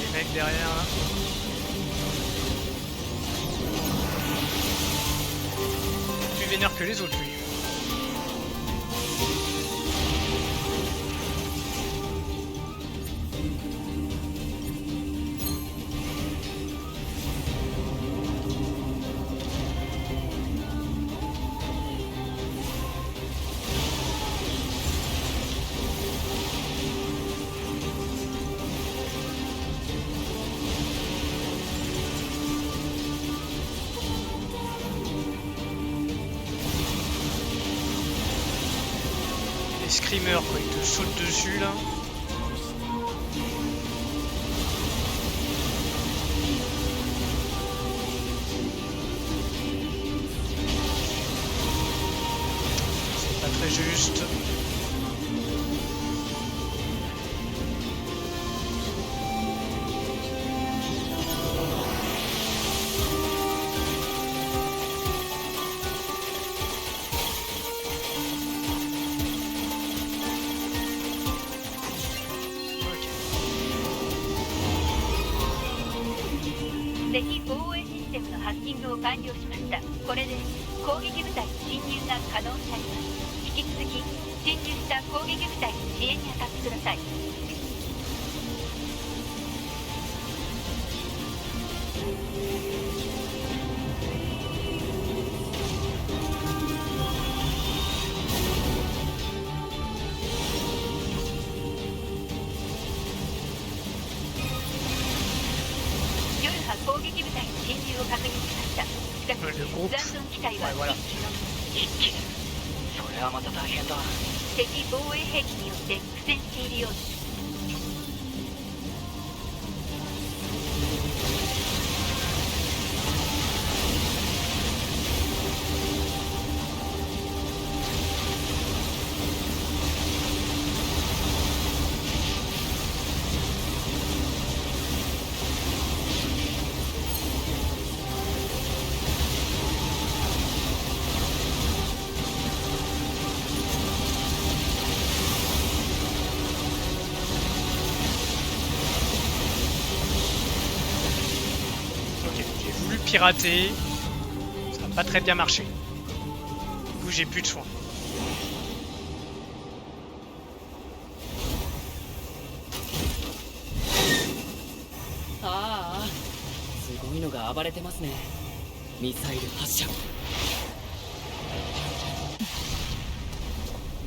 Les mecs derrière là. Plus vénère que les autres lui. Screamer quoi, il te saute dessus là. C'est pas très juste.敵防衛システムのハッキングを完了しました。これで攻撃部隊の侵入が可能になります。引き続き侵入した攻撃部隊の支援に当たってください。攻撃部隊の侵入を確認しました。しかし、残存機体は1機のみ。1機。それはまた大変だ。敵防衛兵器によって苦戦しているようです。Pirater, ça n'a pas très bien marché. Du coup j'ai plus de soins. Ah, すごいのが暴れてますね。ミサイル発射。Donc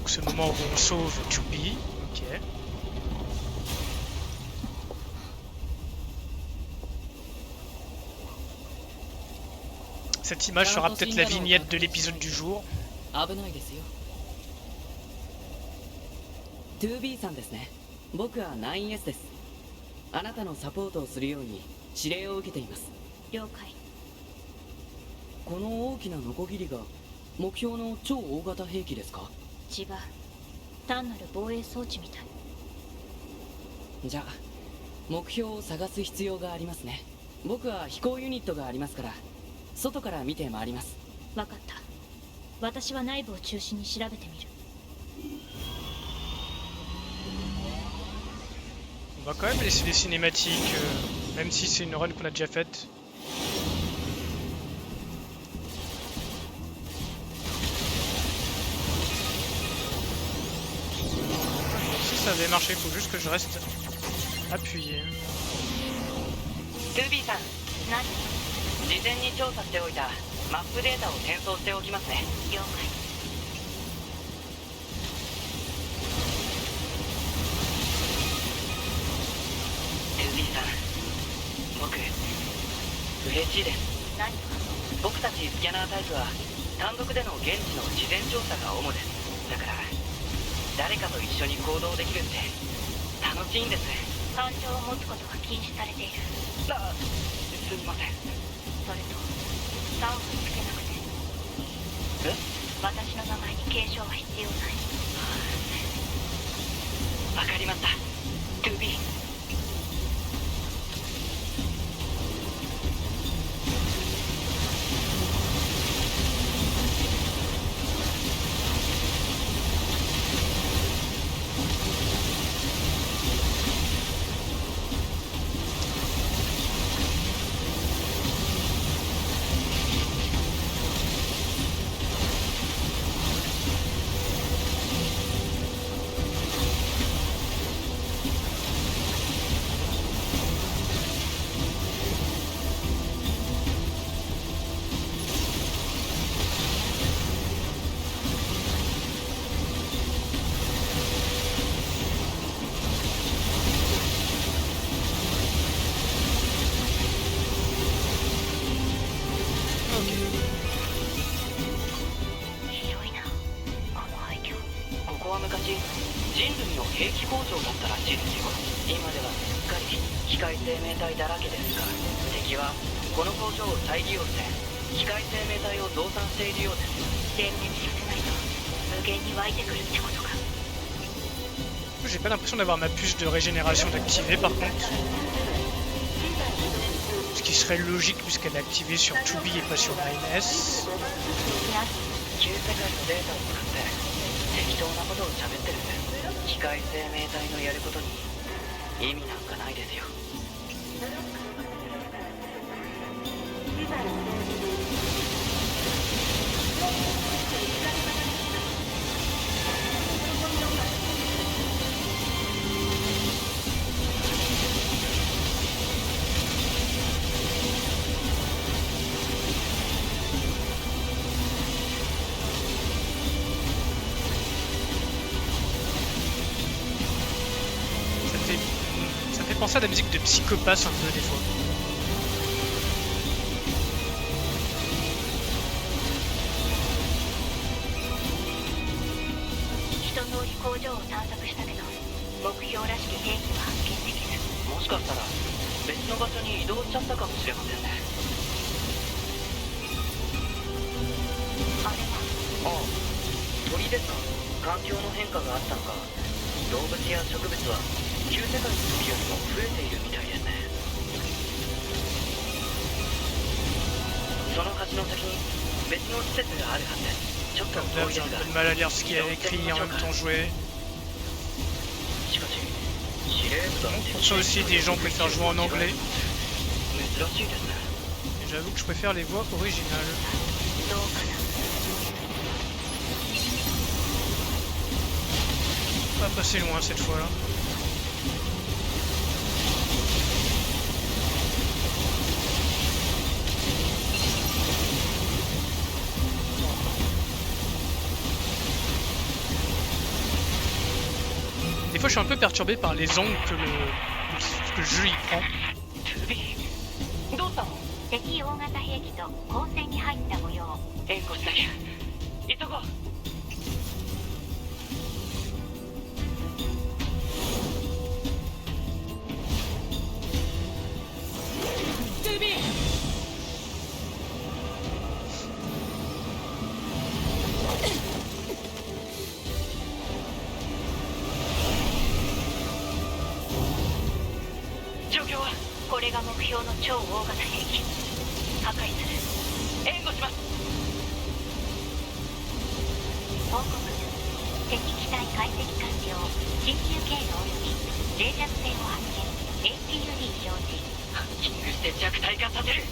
c'est le moment où on sauve Chubby. Ok. Cette image sera peut-être la vignette de l'épisode du jour. 危ないですよ。2B さんですね。僕は 9S です。あなたのサポートをするように指令を受けています。了解。この大きなノコギリが目標の超大型兵器ですか？違う、単なる防衛装置みたい。じゃあ目標を探す必要がありますね。僕は飛行ユニットがありますから外から見て回ります。分かった。私は内部を中心に調べてみる。On va quand même laisser des cinématiques, même si c'est une run qu'on a déjà faite. Si ça avait marché, il faut juste que je reste appuyé. トゥービーさん、何？事前に調査しておいたマップデータを転送しておきますね。了解。トゥービーさん、僕嬉しいです。何か？僕たちスキャナータイプは単独での現地の事前調査が主です。だから誰かと一緒に行動できるって楽しいんです。感情を持つことが禁止されている。すみません。それと3をつけなくて。え？私の名前に継承は必要ない。わかりました。トゥービー。人類の兵器工場だったらしいですよ。今ではすっかり機械生命体だらけですが、敵はこの工場を再利用して機械生命体を増産しているようです。全滅させないと無限に湧いてくるってことか。J'ai pas l'impression d'avoir ma puce de régénération d'activer par contre. Ce qui serait logique puisqu'elle est activée sur 2B et pas sur 9S. 旧世界のデータを使って適当なことを喋ってるんです。機械生命体のやることに意味なんかないですよ。Ça de la musique de Psychopath un peu des fois. 一通り工場を探索したけど目標らしき兵器は発見できず。もしかしたら別の場所に移動しちゃったかもしれませんね。あれは？ああ、鳥ですか。環境の変化があったのか、動物や植物は旧世界の時よりも増えているみたいですね。その橋の先に別の施設があるはずです。ちょっと遠いですが。J'ai un peu de mal à lire ce qu'il y a écrit et en même temps jouer. しかし司令部が Pour ça aussi des gens préfèrent jouer en anglais. 珍しいですね。Et j'avoue que je préfère les voix originales. どうかな。Pas passer loin cette fois-là. Des fois je suis un peu perturbé par les angles que le jeu y prend. どうしたの？敵大型兵器と交戦に入った模様。援護しなきゃ。急ごう。標の超大型兵器破壊する。援護します。報告。敵機体解析完了。緊急経路及び脆弱性を発見。 HUD 表示。ハッキングして弱体化させる。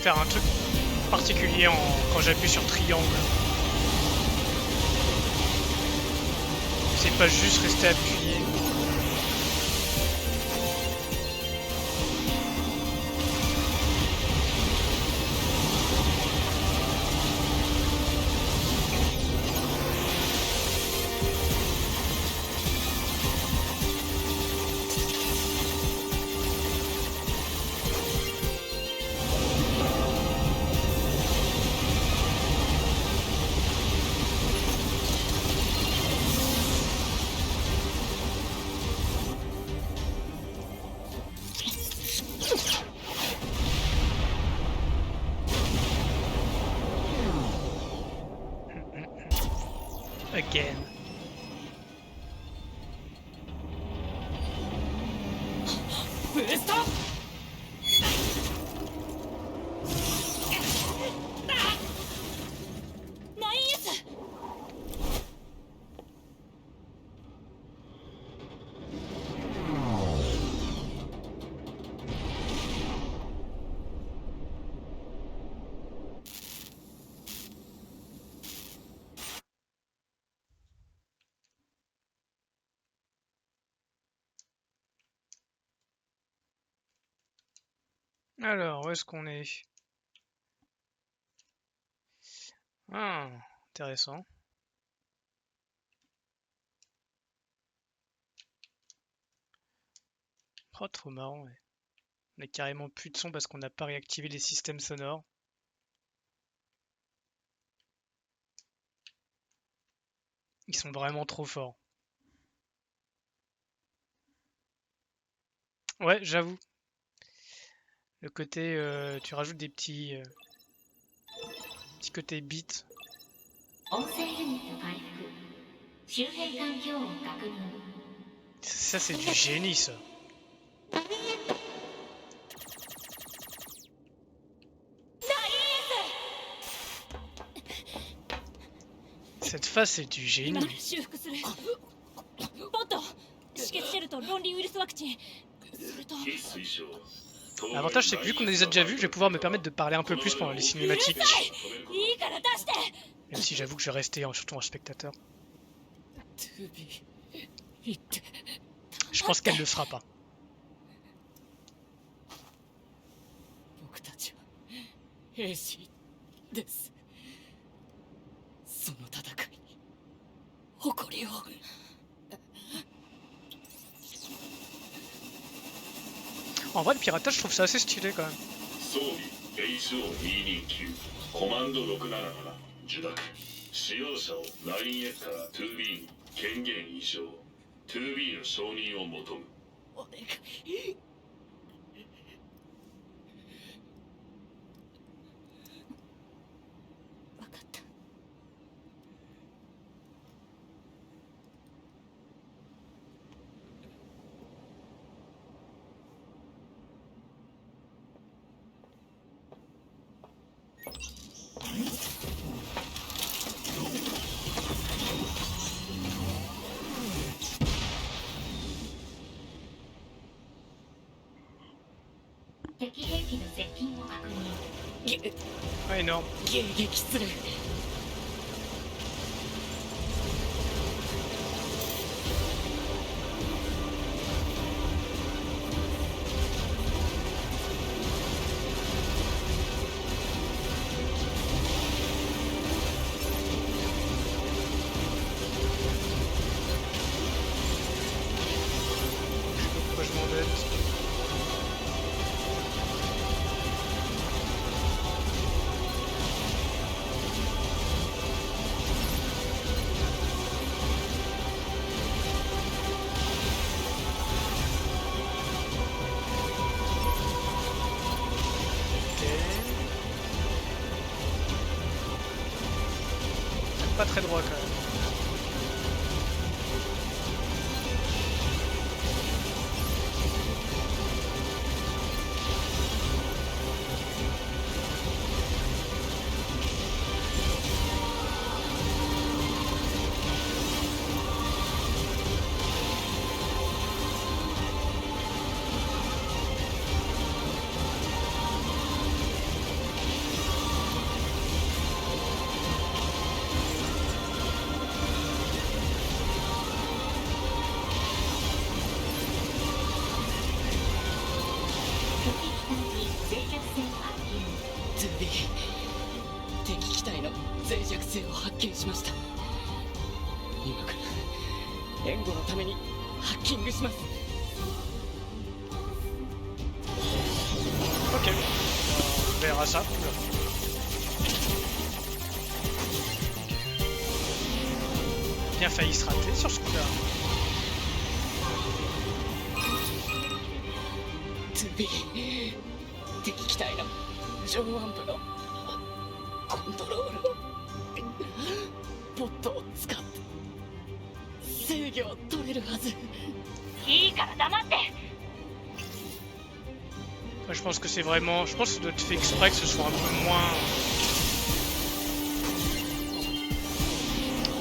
Faire un truc particulier quand j'appuie sur triangle. C'est pas juste rester appuyé. Again. Alors, où est-ce qu'on est? Ah, intéressant. Oh, trop marrant, ouais. On a carrément plus de son parce qu'on n'a pas réactivé les systèmes sonores. Ils sont vraiment trop forts. Ouais, j'avoue. Le côté, tu rajoutes des petits côtés beats. Ça c'est du génie ça. Cette phase c'est du génie. L'avantage c'est que vu qu'on les a déjà vus, je vais pouvoir me permettre de parler un peu plus pendant les cinématiques. Même si j'avoue que je vais rester surtout en spectateur. Je pense qu'elle le fera pas. En vrai, le piratage, je trouve ça assez stylé quand même. Ouais, énorme. peut-être. Pas très droit quand même.敵機体の脆弱性を発見しました。今から援護のためにハッキングします。 Ok, on verra ça. Bien failli se rater sur ce coup-là. 2B 敵機体の上腕部のコントロールをボットを使って制御を取れるはず。いいから黙って。 Je pense que c'est vraiment... Je pense que ça doit être fait exprès que ce soit un peu moins...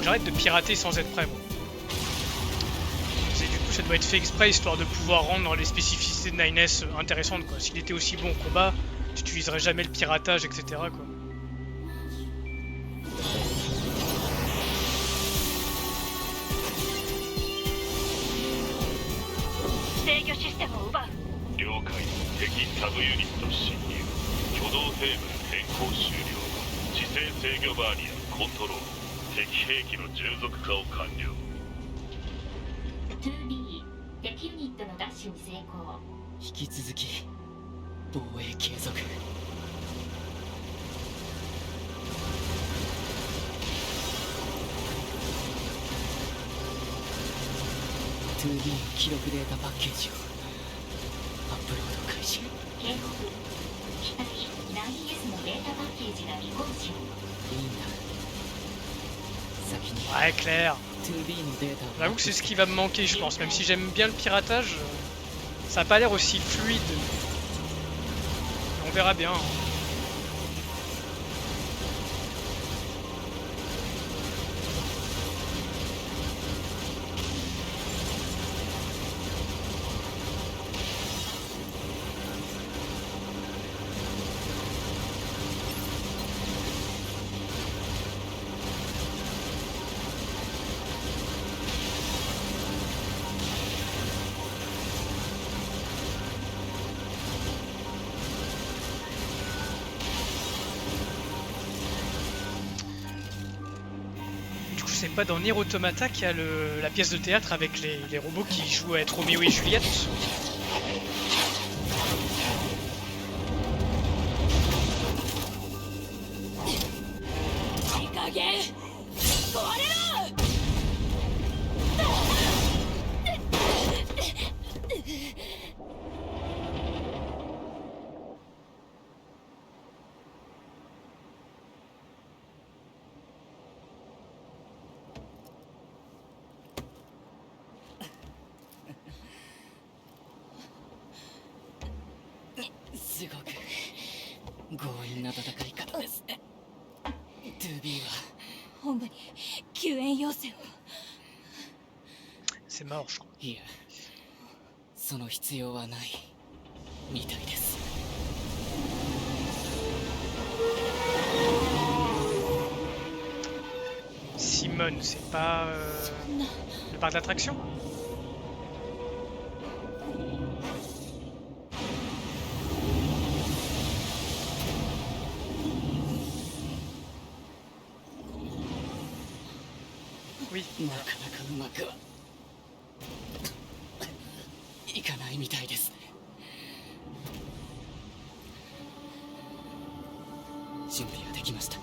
J'arrête de pirater sans être prêt. Bon. Du coup ça doit être fait exprès histoire de pouvoir rendre les spécificités de 9S intéressantes quoi. S'il était aussi bon au combat, tu n'utiliserais jamais le piratage etc. quoi. 制御システムを奪う。了解。敵サブユニット侵入。挙動テーブル変更終了。自制制御バーリアコントロール。敵兵器の従属化を完了。 2B 敵ユニットのダッシュに成功。引き続き防衛継続。2B の記録データパッケージをアップロード開始。警告。機体 9S のデータパッケージが未更新。いいんだ。先に Ouais clair. 2B のデータを J'avoue que c'est ce qui va me manquer je pense. Même si j'aime bien le piratage, ça a pas l'air aussi fluide. Mais on verra bien. C'est pas dans Nier Automata qu'il y a la pièce de théâtre avec les robots qui jouent à être Roméo et Juliette. C'est mort, je crois. いや、その必要はないみたいです。Simone, c'est pas le parc d'attraction? Oui. なかなかうまくはいかないみたいですね。準備はできました。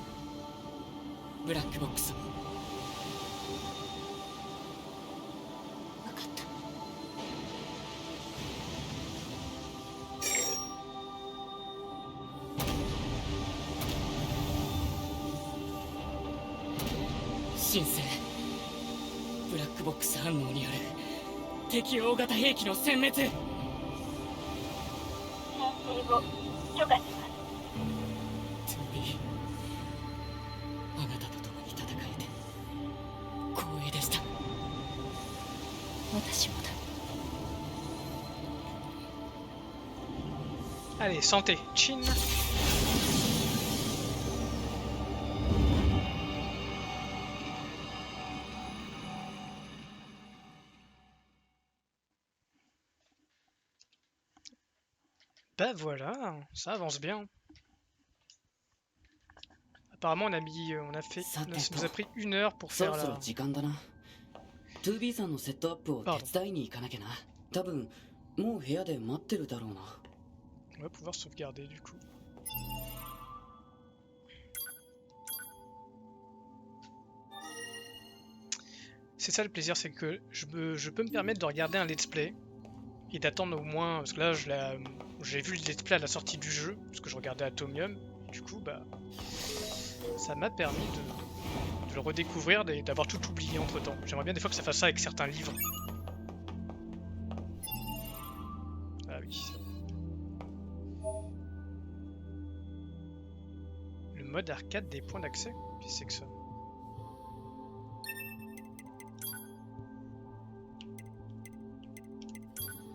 ブラックボックス。分かった。新生ブラックボックス反応による敵大型兵器の殲滅。編成を許可します。トゥービー、あなたと共に戦えて光栄でした。私もだ。 Allez, santé, chin. Bah voilà, ça avance bien. Apparemment on a fait, ça nous a pris 1 heure pour そ faire ろそろ la... 時間だな。トゥービーさんのセットアップを手伝いに行かなきゃな。多分もう部屋で待ってるだろうな。 On va pouvoir sauvegarder du coup. C'est ça le plaisir, c'est que je peux me permettre de regarder un let's play et d'attendre au moins, parce que là j'ai vu le let's play à la sortie du jeu, parce que je regardais Atomium, et du coup bah ça m'a permis de le redécouvrir et d'avoir tout oublié entre temps. J'aimerais bien des fois que ça fasse ça avec certains livres. Ah oui. Le mode arcade des points d'accès? Qu'est-ce que c'est que ça?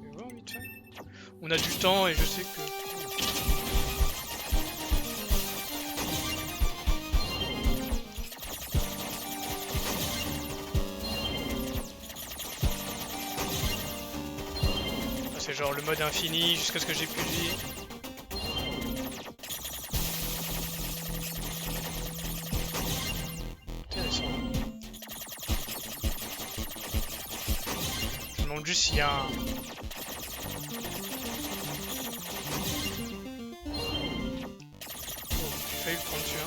Je vais voir vite fait. On a du temps et je sais que... C'est genre le mode infini jusqu'à ce que j'ai plus de vie. Intéressant. Je me demande juste s'il y a un... Oh, j'ai failli le prendre dessus.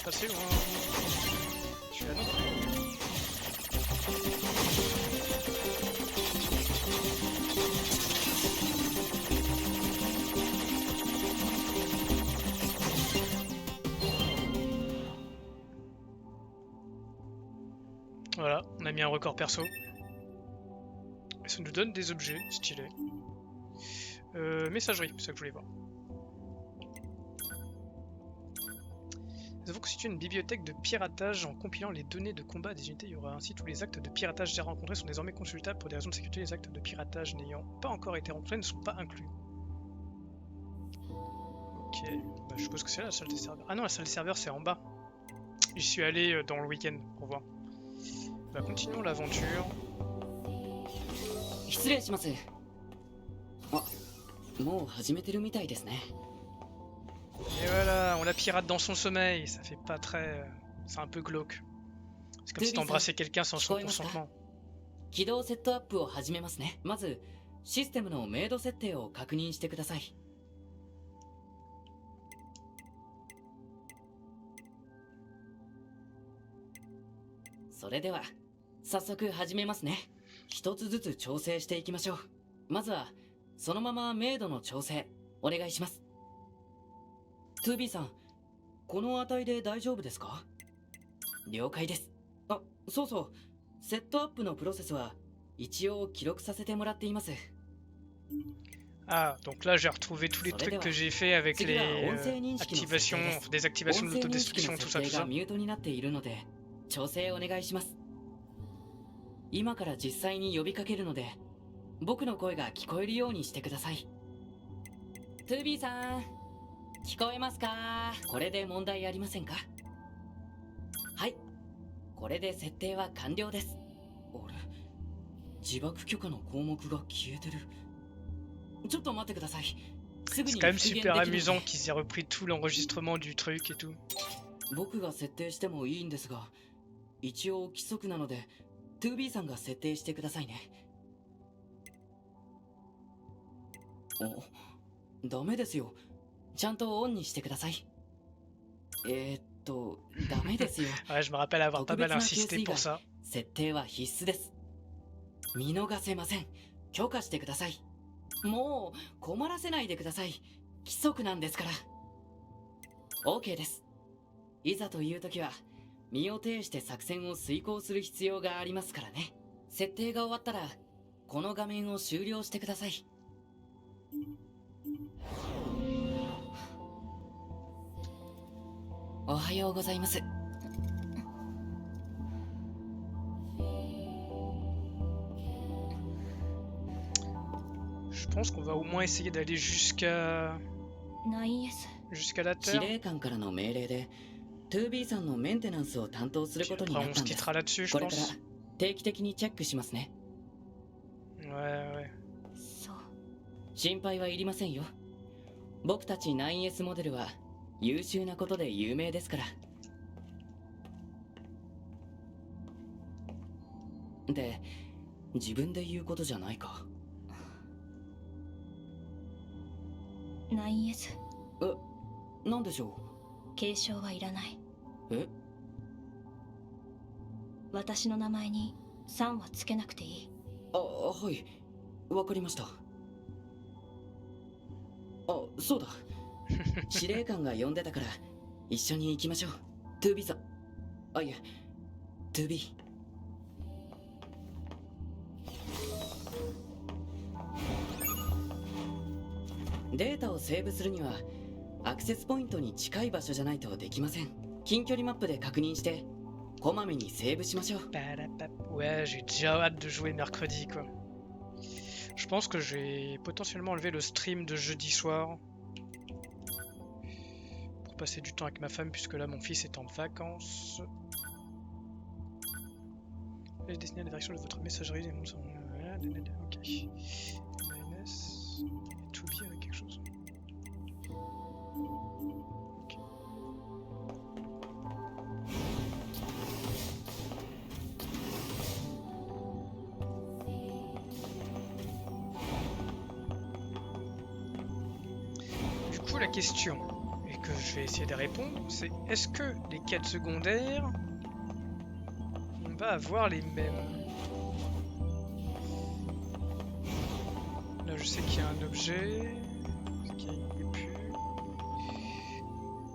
Pas loin. Celui-là non plus. Voilà, on a mis un record perso. Et ça nous donne des objets, stylé. Messagerie, c'est ça que je voulais voir. Nous avons constitué une bibliothèque de piratage en compilant les données de combat des unités. Il y aura ainsi tous les actes de piratage déjà rencontrés sont désormais consultables pour des raisons de sécurité. Les actes de piratage n'ayant pas encore été rencontrés ne sont pas inclus. Ok, bah, je suppose que c'est là la salle des serveurs. Ah non, la salle des serveurs c'est en bas. J'y suis allé dans le week-end pour voir. Bah, continuons l'aventure. 失礼します。あ、もう始めてるみたいですね。 Et voilà, on la pirate dans son sommeil, ça fait pas très... c'est un peu glauque. C'est comme si t'embrassais quelqu'un sans son consentement. 起動セットアップを始めますね。まず、システムのメイド設定を確認してください。それでは、早速始めますね。一つずつ調整していきましょう。まずは、そのままメイドの調整、お願いします。 2B さん、この値で大丈夫ですか？了解です。あ、そうそう。セットアップのプロセスは一応記録させてもらっています。 Ah, donc là j'ai retrouvé tous les trucs que j'ai fait avec les activations, désactivations de l'autodestruction, tout ça, tout ça. ミュートになっているので、調整お願いします。今から実際に呼びかけるので、僕の声が聞こえるようにしてください。2B さん。 聞こえますか？これで問題ありませんか？はい。これで設定は完了です。あれ？自爆許可の項目が消えてる。ちょっと待ってください。すぐに C'est quand même 復元でき super るので amusant qu'ils aient repris tout l'enregistrement du truc et tout. 僕が設定してもいいんですが、一応規則なので 2B さんが設定してくださいね。お、ダメですよ。ちゃんとオンにしてください。ダメですよ。Ouais, je me rappelle avoir pas mal insisté pour ça. 設定は必須です。見逃せません。許可してください。もう困らせないでください。規則なんですから。OK です。いざという時は身を挺して作戦を遂行する必要がありますからね。設定が終わったらこの画面を終了してください。おはようございます。Je pense qu'on va au moins essayer d'aller jusqu'à 9S jusqu'à la 司 Terre. 令官からの命令で 2B さんのメンテナンスを担当する Puis ことに après なっ on た se んです。 quittera là-dessus, je これから pense. 定期的にチェックしますね。 Ouais, ouais. そう心配はいりませんよ。僕たち 9S モデルは優秀なことで有名ですから。で、自分で言うことじゃないか。 9S なんでしょ継承はいらない。う。え、私の名前に3はつけなくていい。はい、わかりました。あ、そうだ。司令官が呼んでたから一緒に行きましょう。 2B さん、あ、いえ 2B。 データをセーブするにはアクセスポイントに近い場所じゃないとできません。近距離マップで確認してこまめにセーブしましょう。 Ouais, j'ai déjà hâte de jouer mercredi, quoi. Je pense que je vais potentiellement enlever le stream de jeudi soir pour passer du temps avec ma femme, puisque là mon fils est en vacances. J'ai dessiné la direction de votre messagerie. Ok. MNS. To be avec quelque chose. Ok. Du coup, la question, et que je vais essayer de répondre, c'est est-ce que les quêtes secondaires, on va avoir les mêmes? Là, je sais qu'il y a un objet, qu'il y a une épure.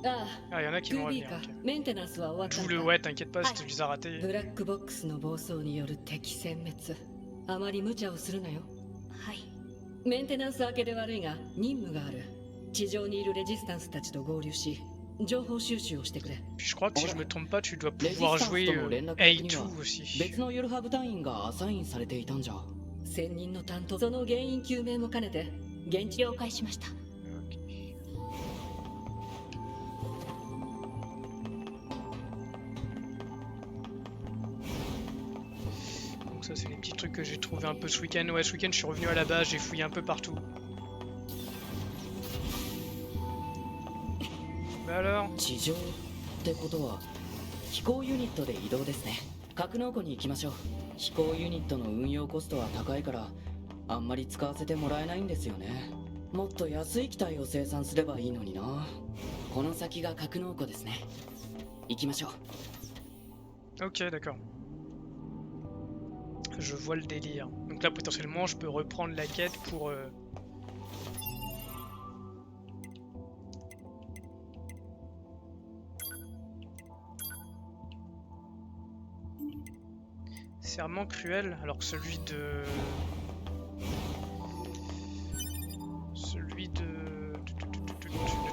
あ Ah, il y en a qui あ、vont 2B revenir. か ok. メンテナンスは終わった D'où の le か。 ouais, t'inquiète pas, si tu les as ratés. ブラックボックスの暴走による敵殲滅。あまり無茶をするなよ。はい。メンテナンス明けで悪いが任務がある。地上にいるレジスタンスたちと合流し情報収集をしてくれ。 Puis je crois que si je me trompe pas, tu dois レジ pouvoir スタンス jouer との連絡先に A2 は aussi. 別のヨルハブ隊員がアサインされていたんじゃ。専任の担当、その原因究明も兼ねて現地了解しました。 Ok. Donc ça c'est les petits trucs que j'ai trouvé un peu ce week-end. Ouais, ce week-end je suis revenu à la base, j'ai fouillé un peu partout. Bah alors? 地上ってことは飛行ユニットで移動ですね。格納庫に行きましょう。飛行ユニットの運用コストは高いからあんまり使わせてもらえないんですよね。もっと安い機体を生産すればいいのにな。この先が格納庫ですね。行きましょう。 Ok, d'accord. Je vois le délire. Donc là potentiellement je peux reprendre la quête pour... Serment cruel, alors que celui de... Celui de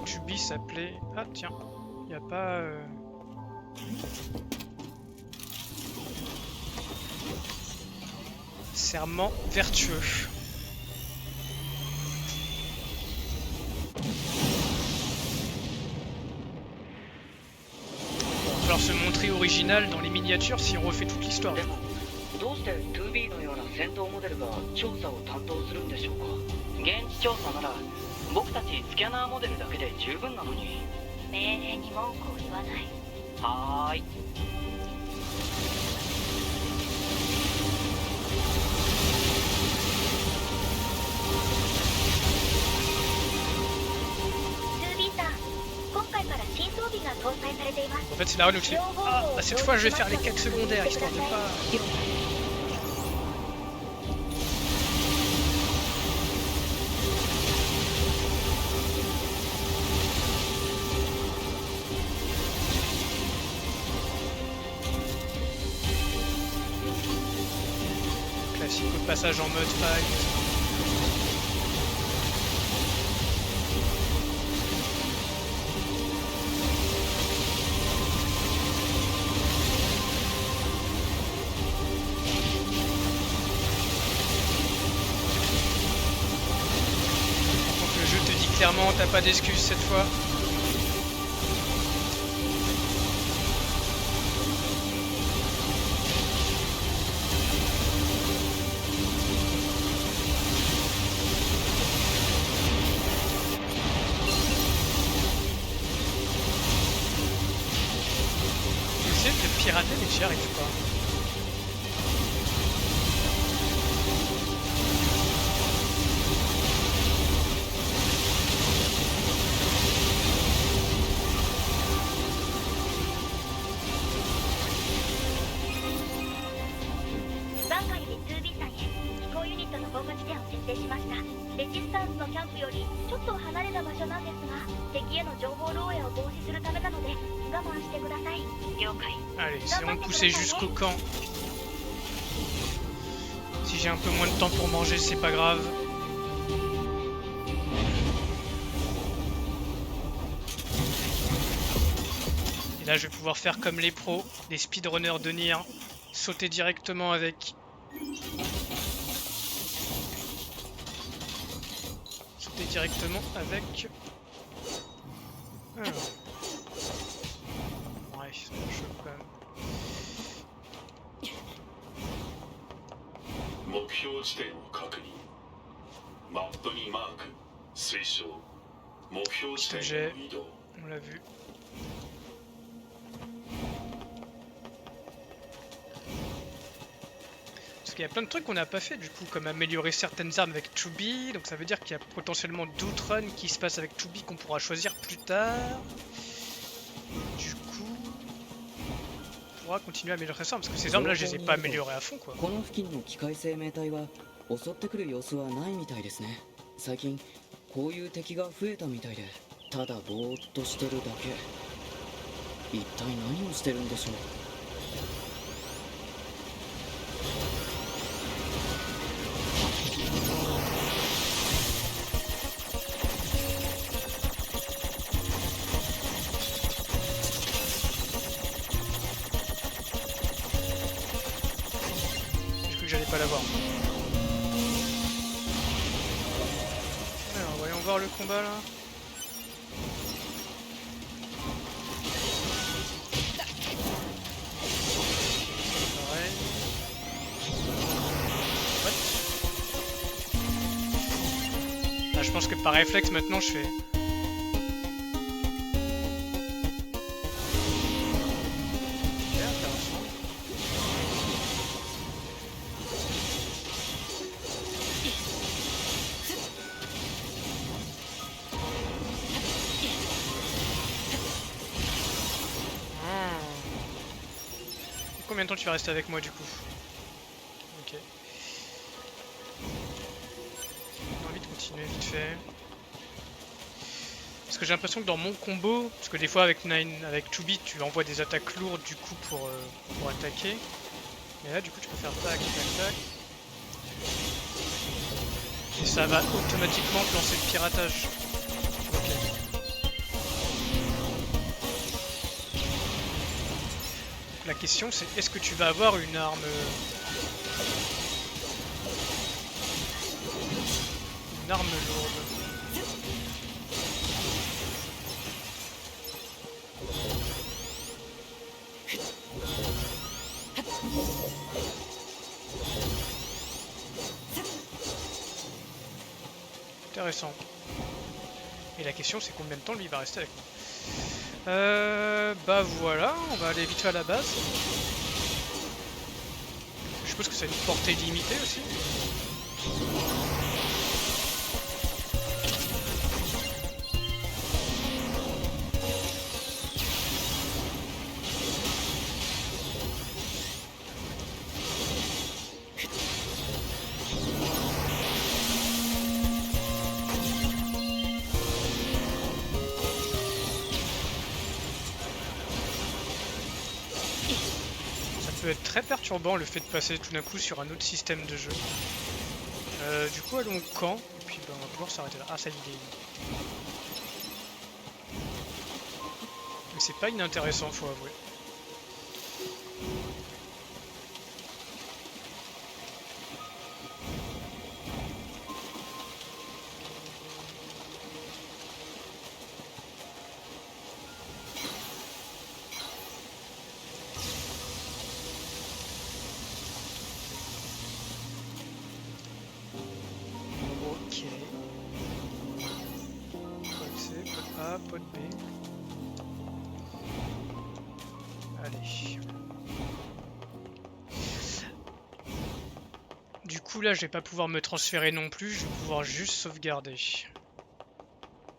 Tubi s'appelait... Ah tiens, y a pas... Serment vertueux. Bon, va falloir se montrer original dans les miniatures si on refait toute l'histoire. でもどうして 2B のような戦闘モデルが調査を担当するんでしょうか。現地調査なら僕たちスキャナーモデルだけで十分なのに。命令に文句を言わない。はーい。2B さん、今回から新装備が搭載されています。 En fait, c'est la run où tu fais ah, bah, cette fois je vais faire les quêtes secondaires histoire de pas. classique au passage en mode fight. Donc le jeu te dit clairement t'as pas d'excuses cette fois. Pirater mais j'y arrive pas. Allez, essayons de pousser jusqu'au camp. Si j'ai un peu moins de temps pour manger, c'est pas grave. Et là, je vais pouvoir faire comme les pros, les speedrunners de Nier, sauter directement avec. Sauter directement avec. Alors. Ouais, c'est pas chaud quand même. 目標地点を確認。マップにマーク。推奨。目標地点への移動。On l'a vu. Parce qu'il y a plein de trucs qu'on n'a pas fait du coup, comme améliorer certaines armes avec 2B, donc ça veut dire qu'il y a potentiellement d'autres runs qui se passent avec 2B qu'on pourra choisir plus tard. Du coup, on pourra continuer à améliorer ça, parce que ces armes là je les ai pas améliorées à fond quoi. この付近の機械生命体は襲ってくる様子はないみたいですね。最近こういう敵が増えたみたいで、ただぼーっとしてるだけ。一体何をしてるんでしょう。 J'allais pas l'avoir. Alors voyons voir le combat là. Pareil. What? Ah, je pense que par réflexe maintenant je fais. Combien de temps tu vas rester avec moi du coup? Ok. J'ai envie de continuer vite fait. Parce que j'ai l'impression que dans mon combo, parce que des fois avec 2B tu envoies des attaques lourdes du coup pour attaquer. Mais là du coup tu peux faire tac, tac, tac. Et ça va automatiquement te lancer le piratage. La question c'est est-ce que tu vas avoir une arme lourde. Intéressant. Et la question c'est combien de temps lui il va rester avec moi. Bah voilà, on va aller vite fait à la base. Je suppose que ça a une portée limitée aussi. Ça peut être très perturbant le fait de passer tout d'un coup sur un autre système de jeu. Du coup allons au camp, et puis bah, on va pouvoir s'arrêter là. Ah ça y est. Mais c'est pas inintéressant, faut avouer. Ok. Code C, code A, code B. Allez. Du coup là je vais pas pouvoir me transférer non plus, je vais pouvoir juste sauvegarder.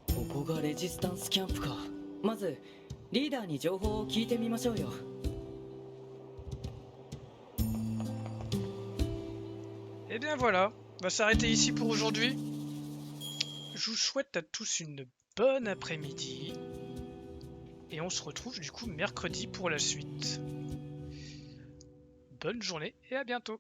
ここがレジスタンスキャンプか。まずリーダーに情報を聞いてみましょうよ。Et bien voilà, on va s'arrêter ici pour aujourd'hui. Je vous souhaite à tous une bonne après-midi. Et on se retrouve du coup mercredi pour la suite. Bonne journée et à bientôt.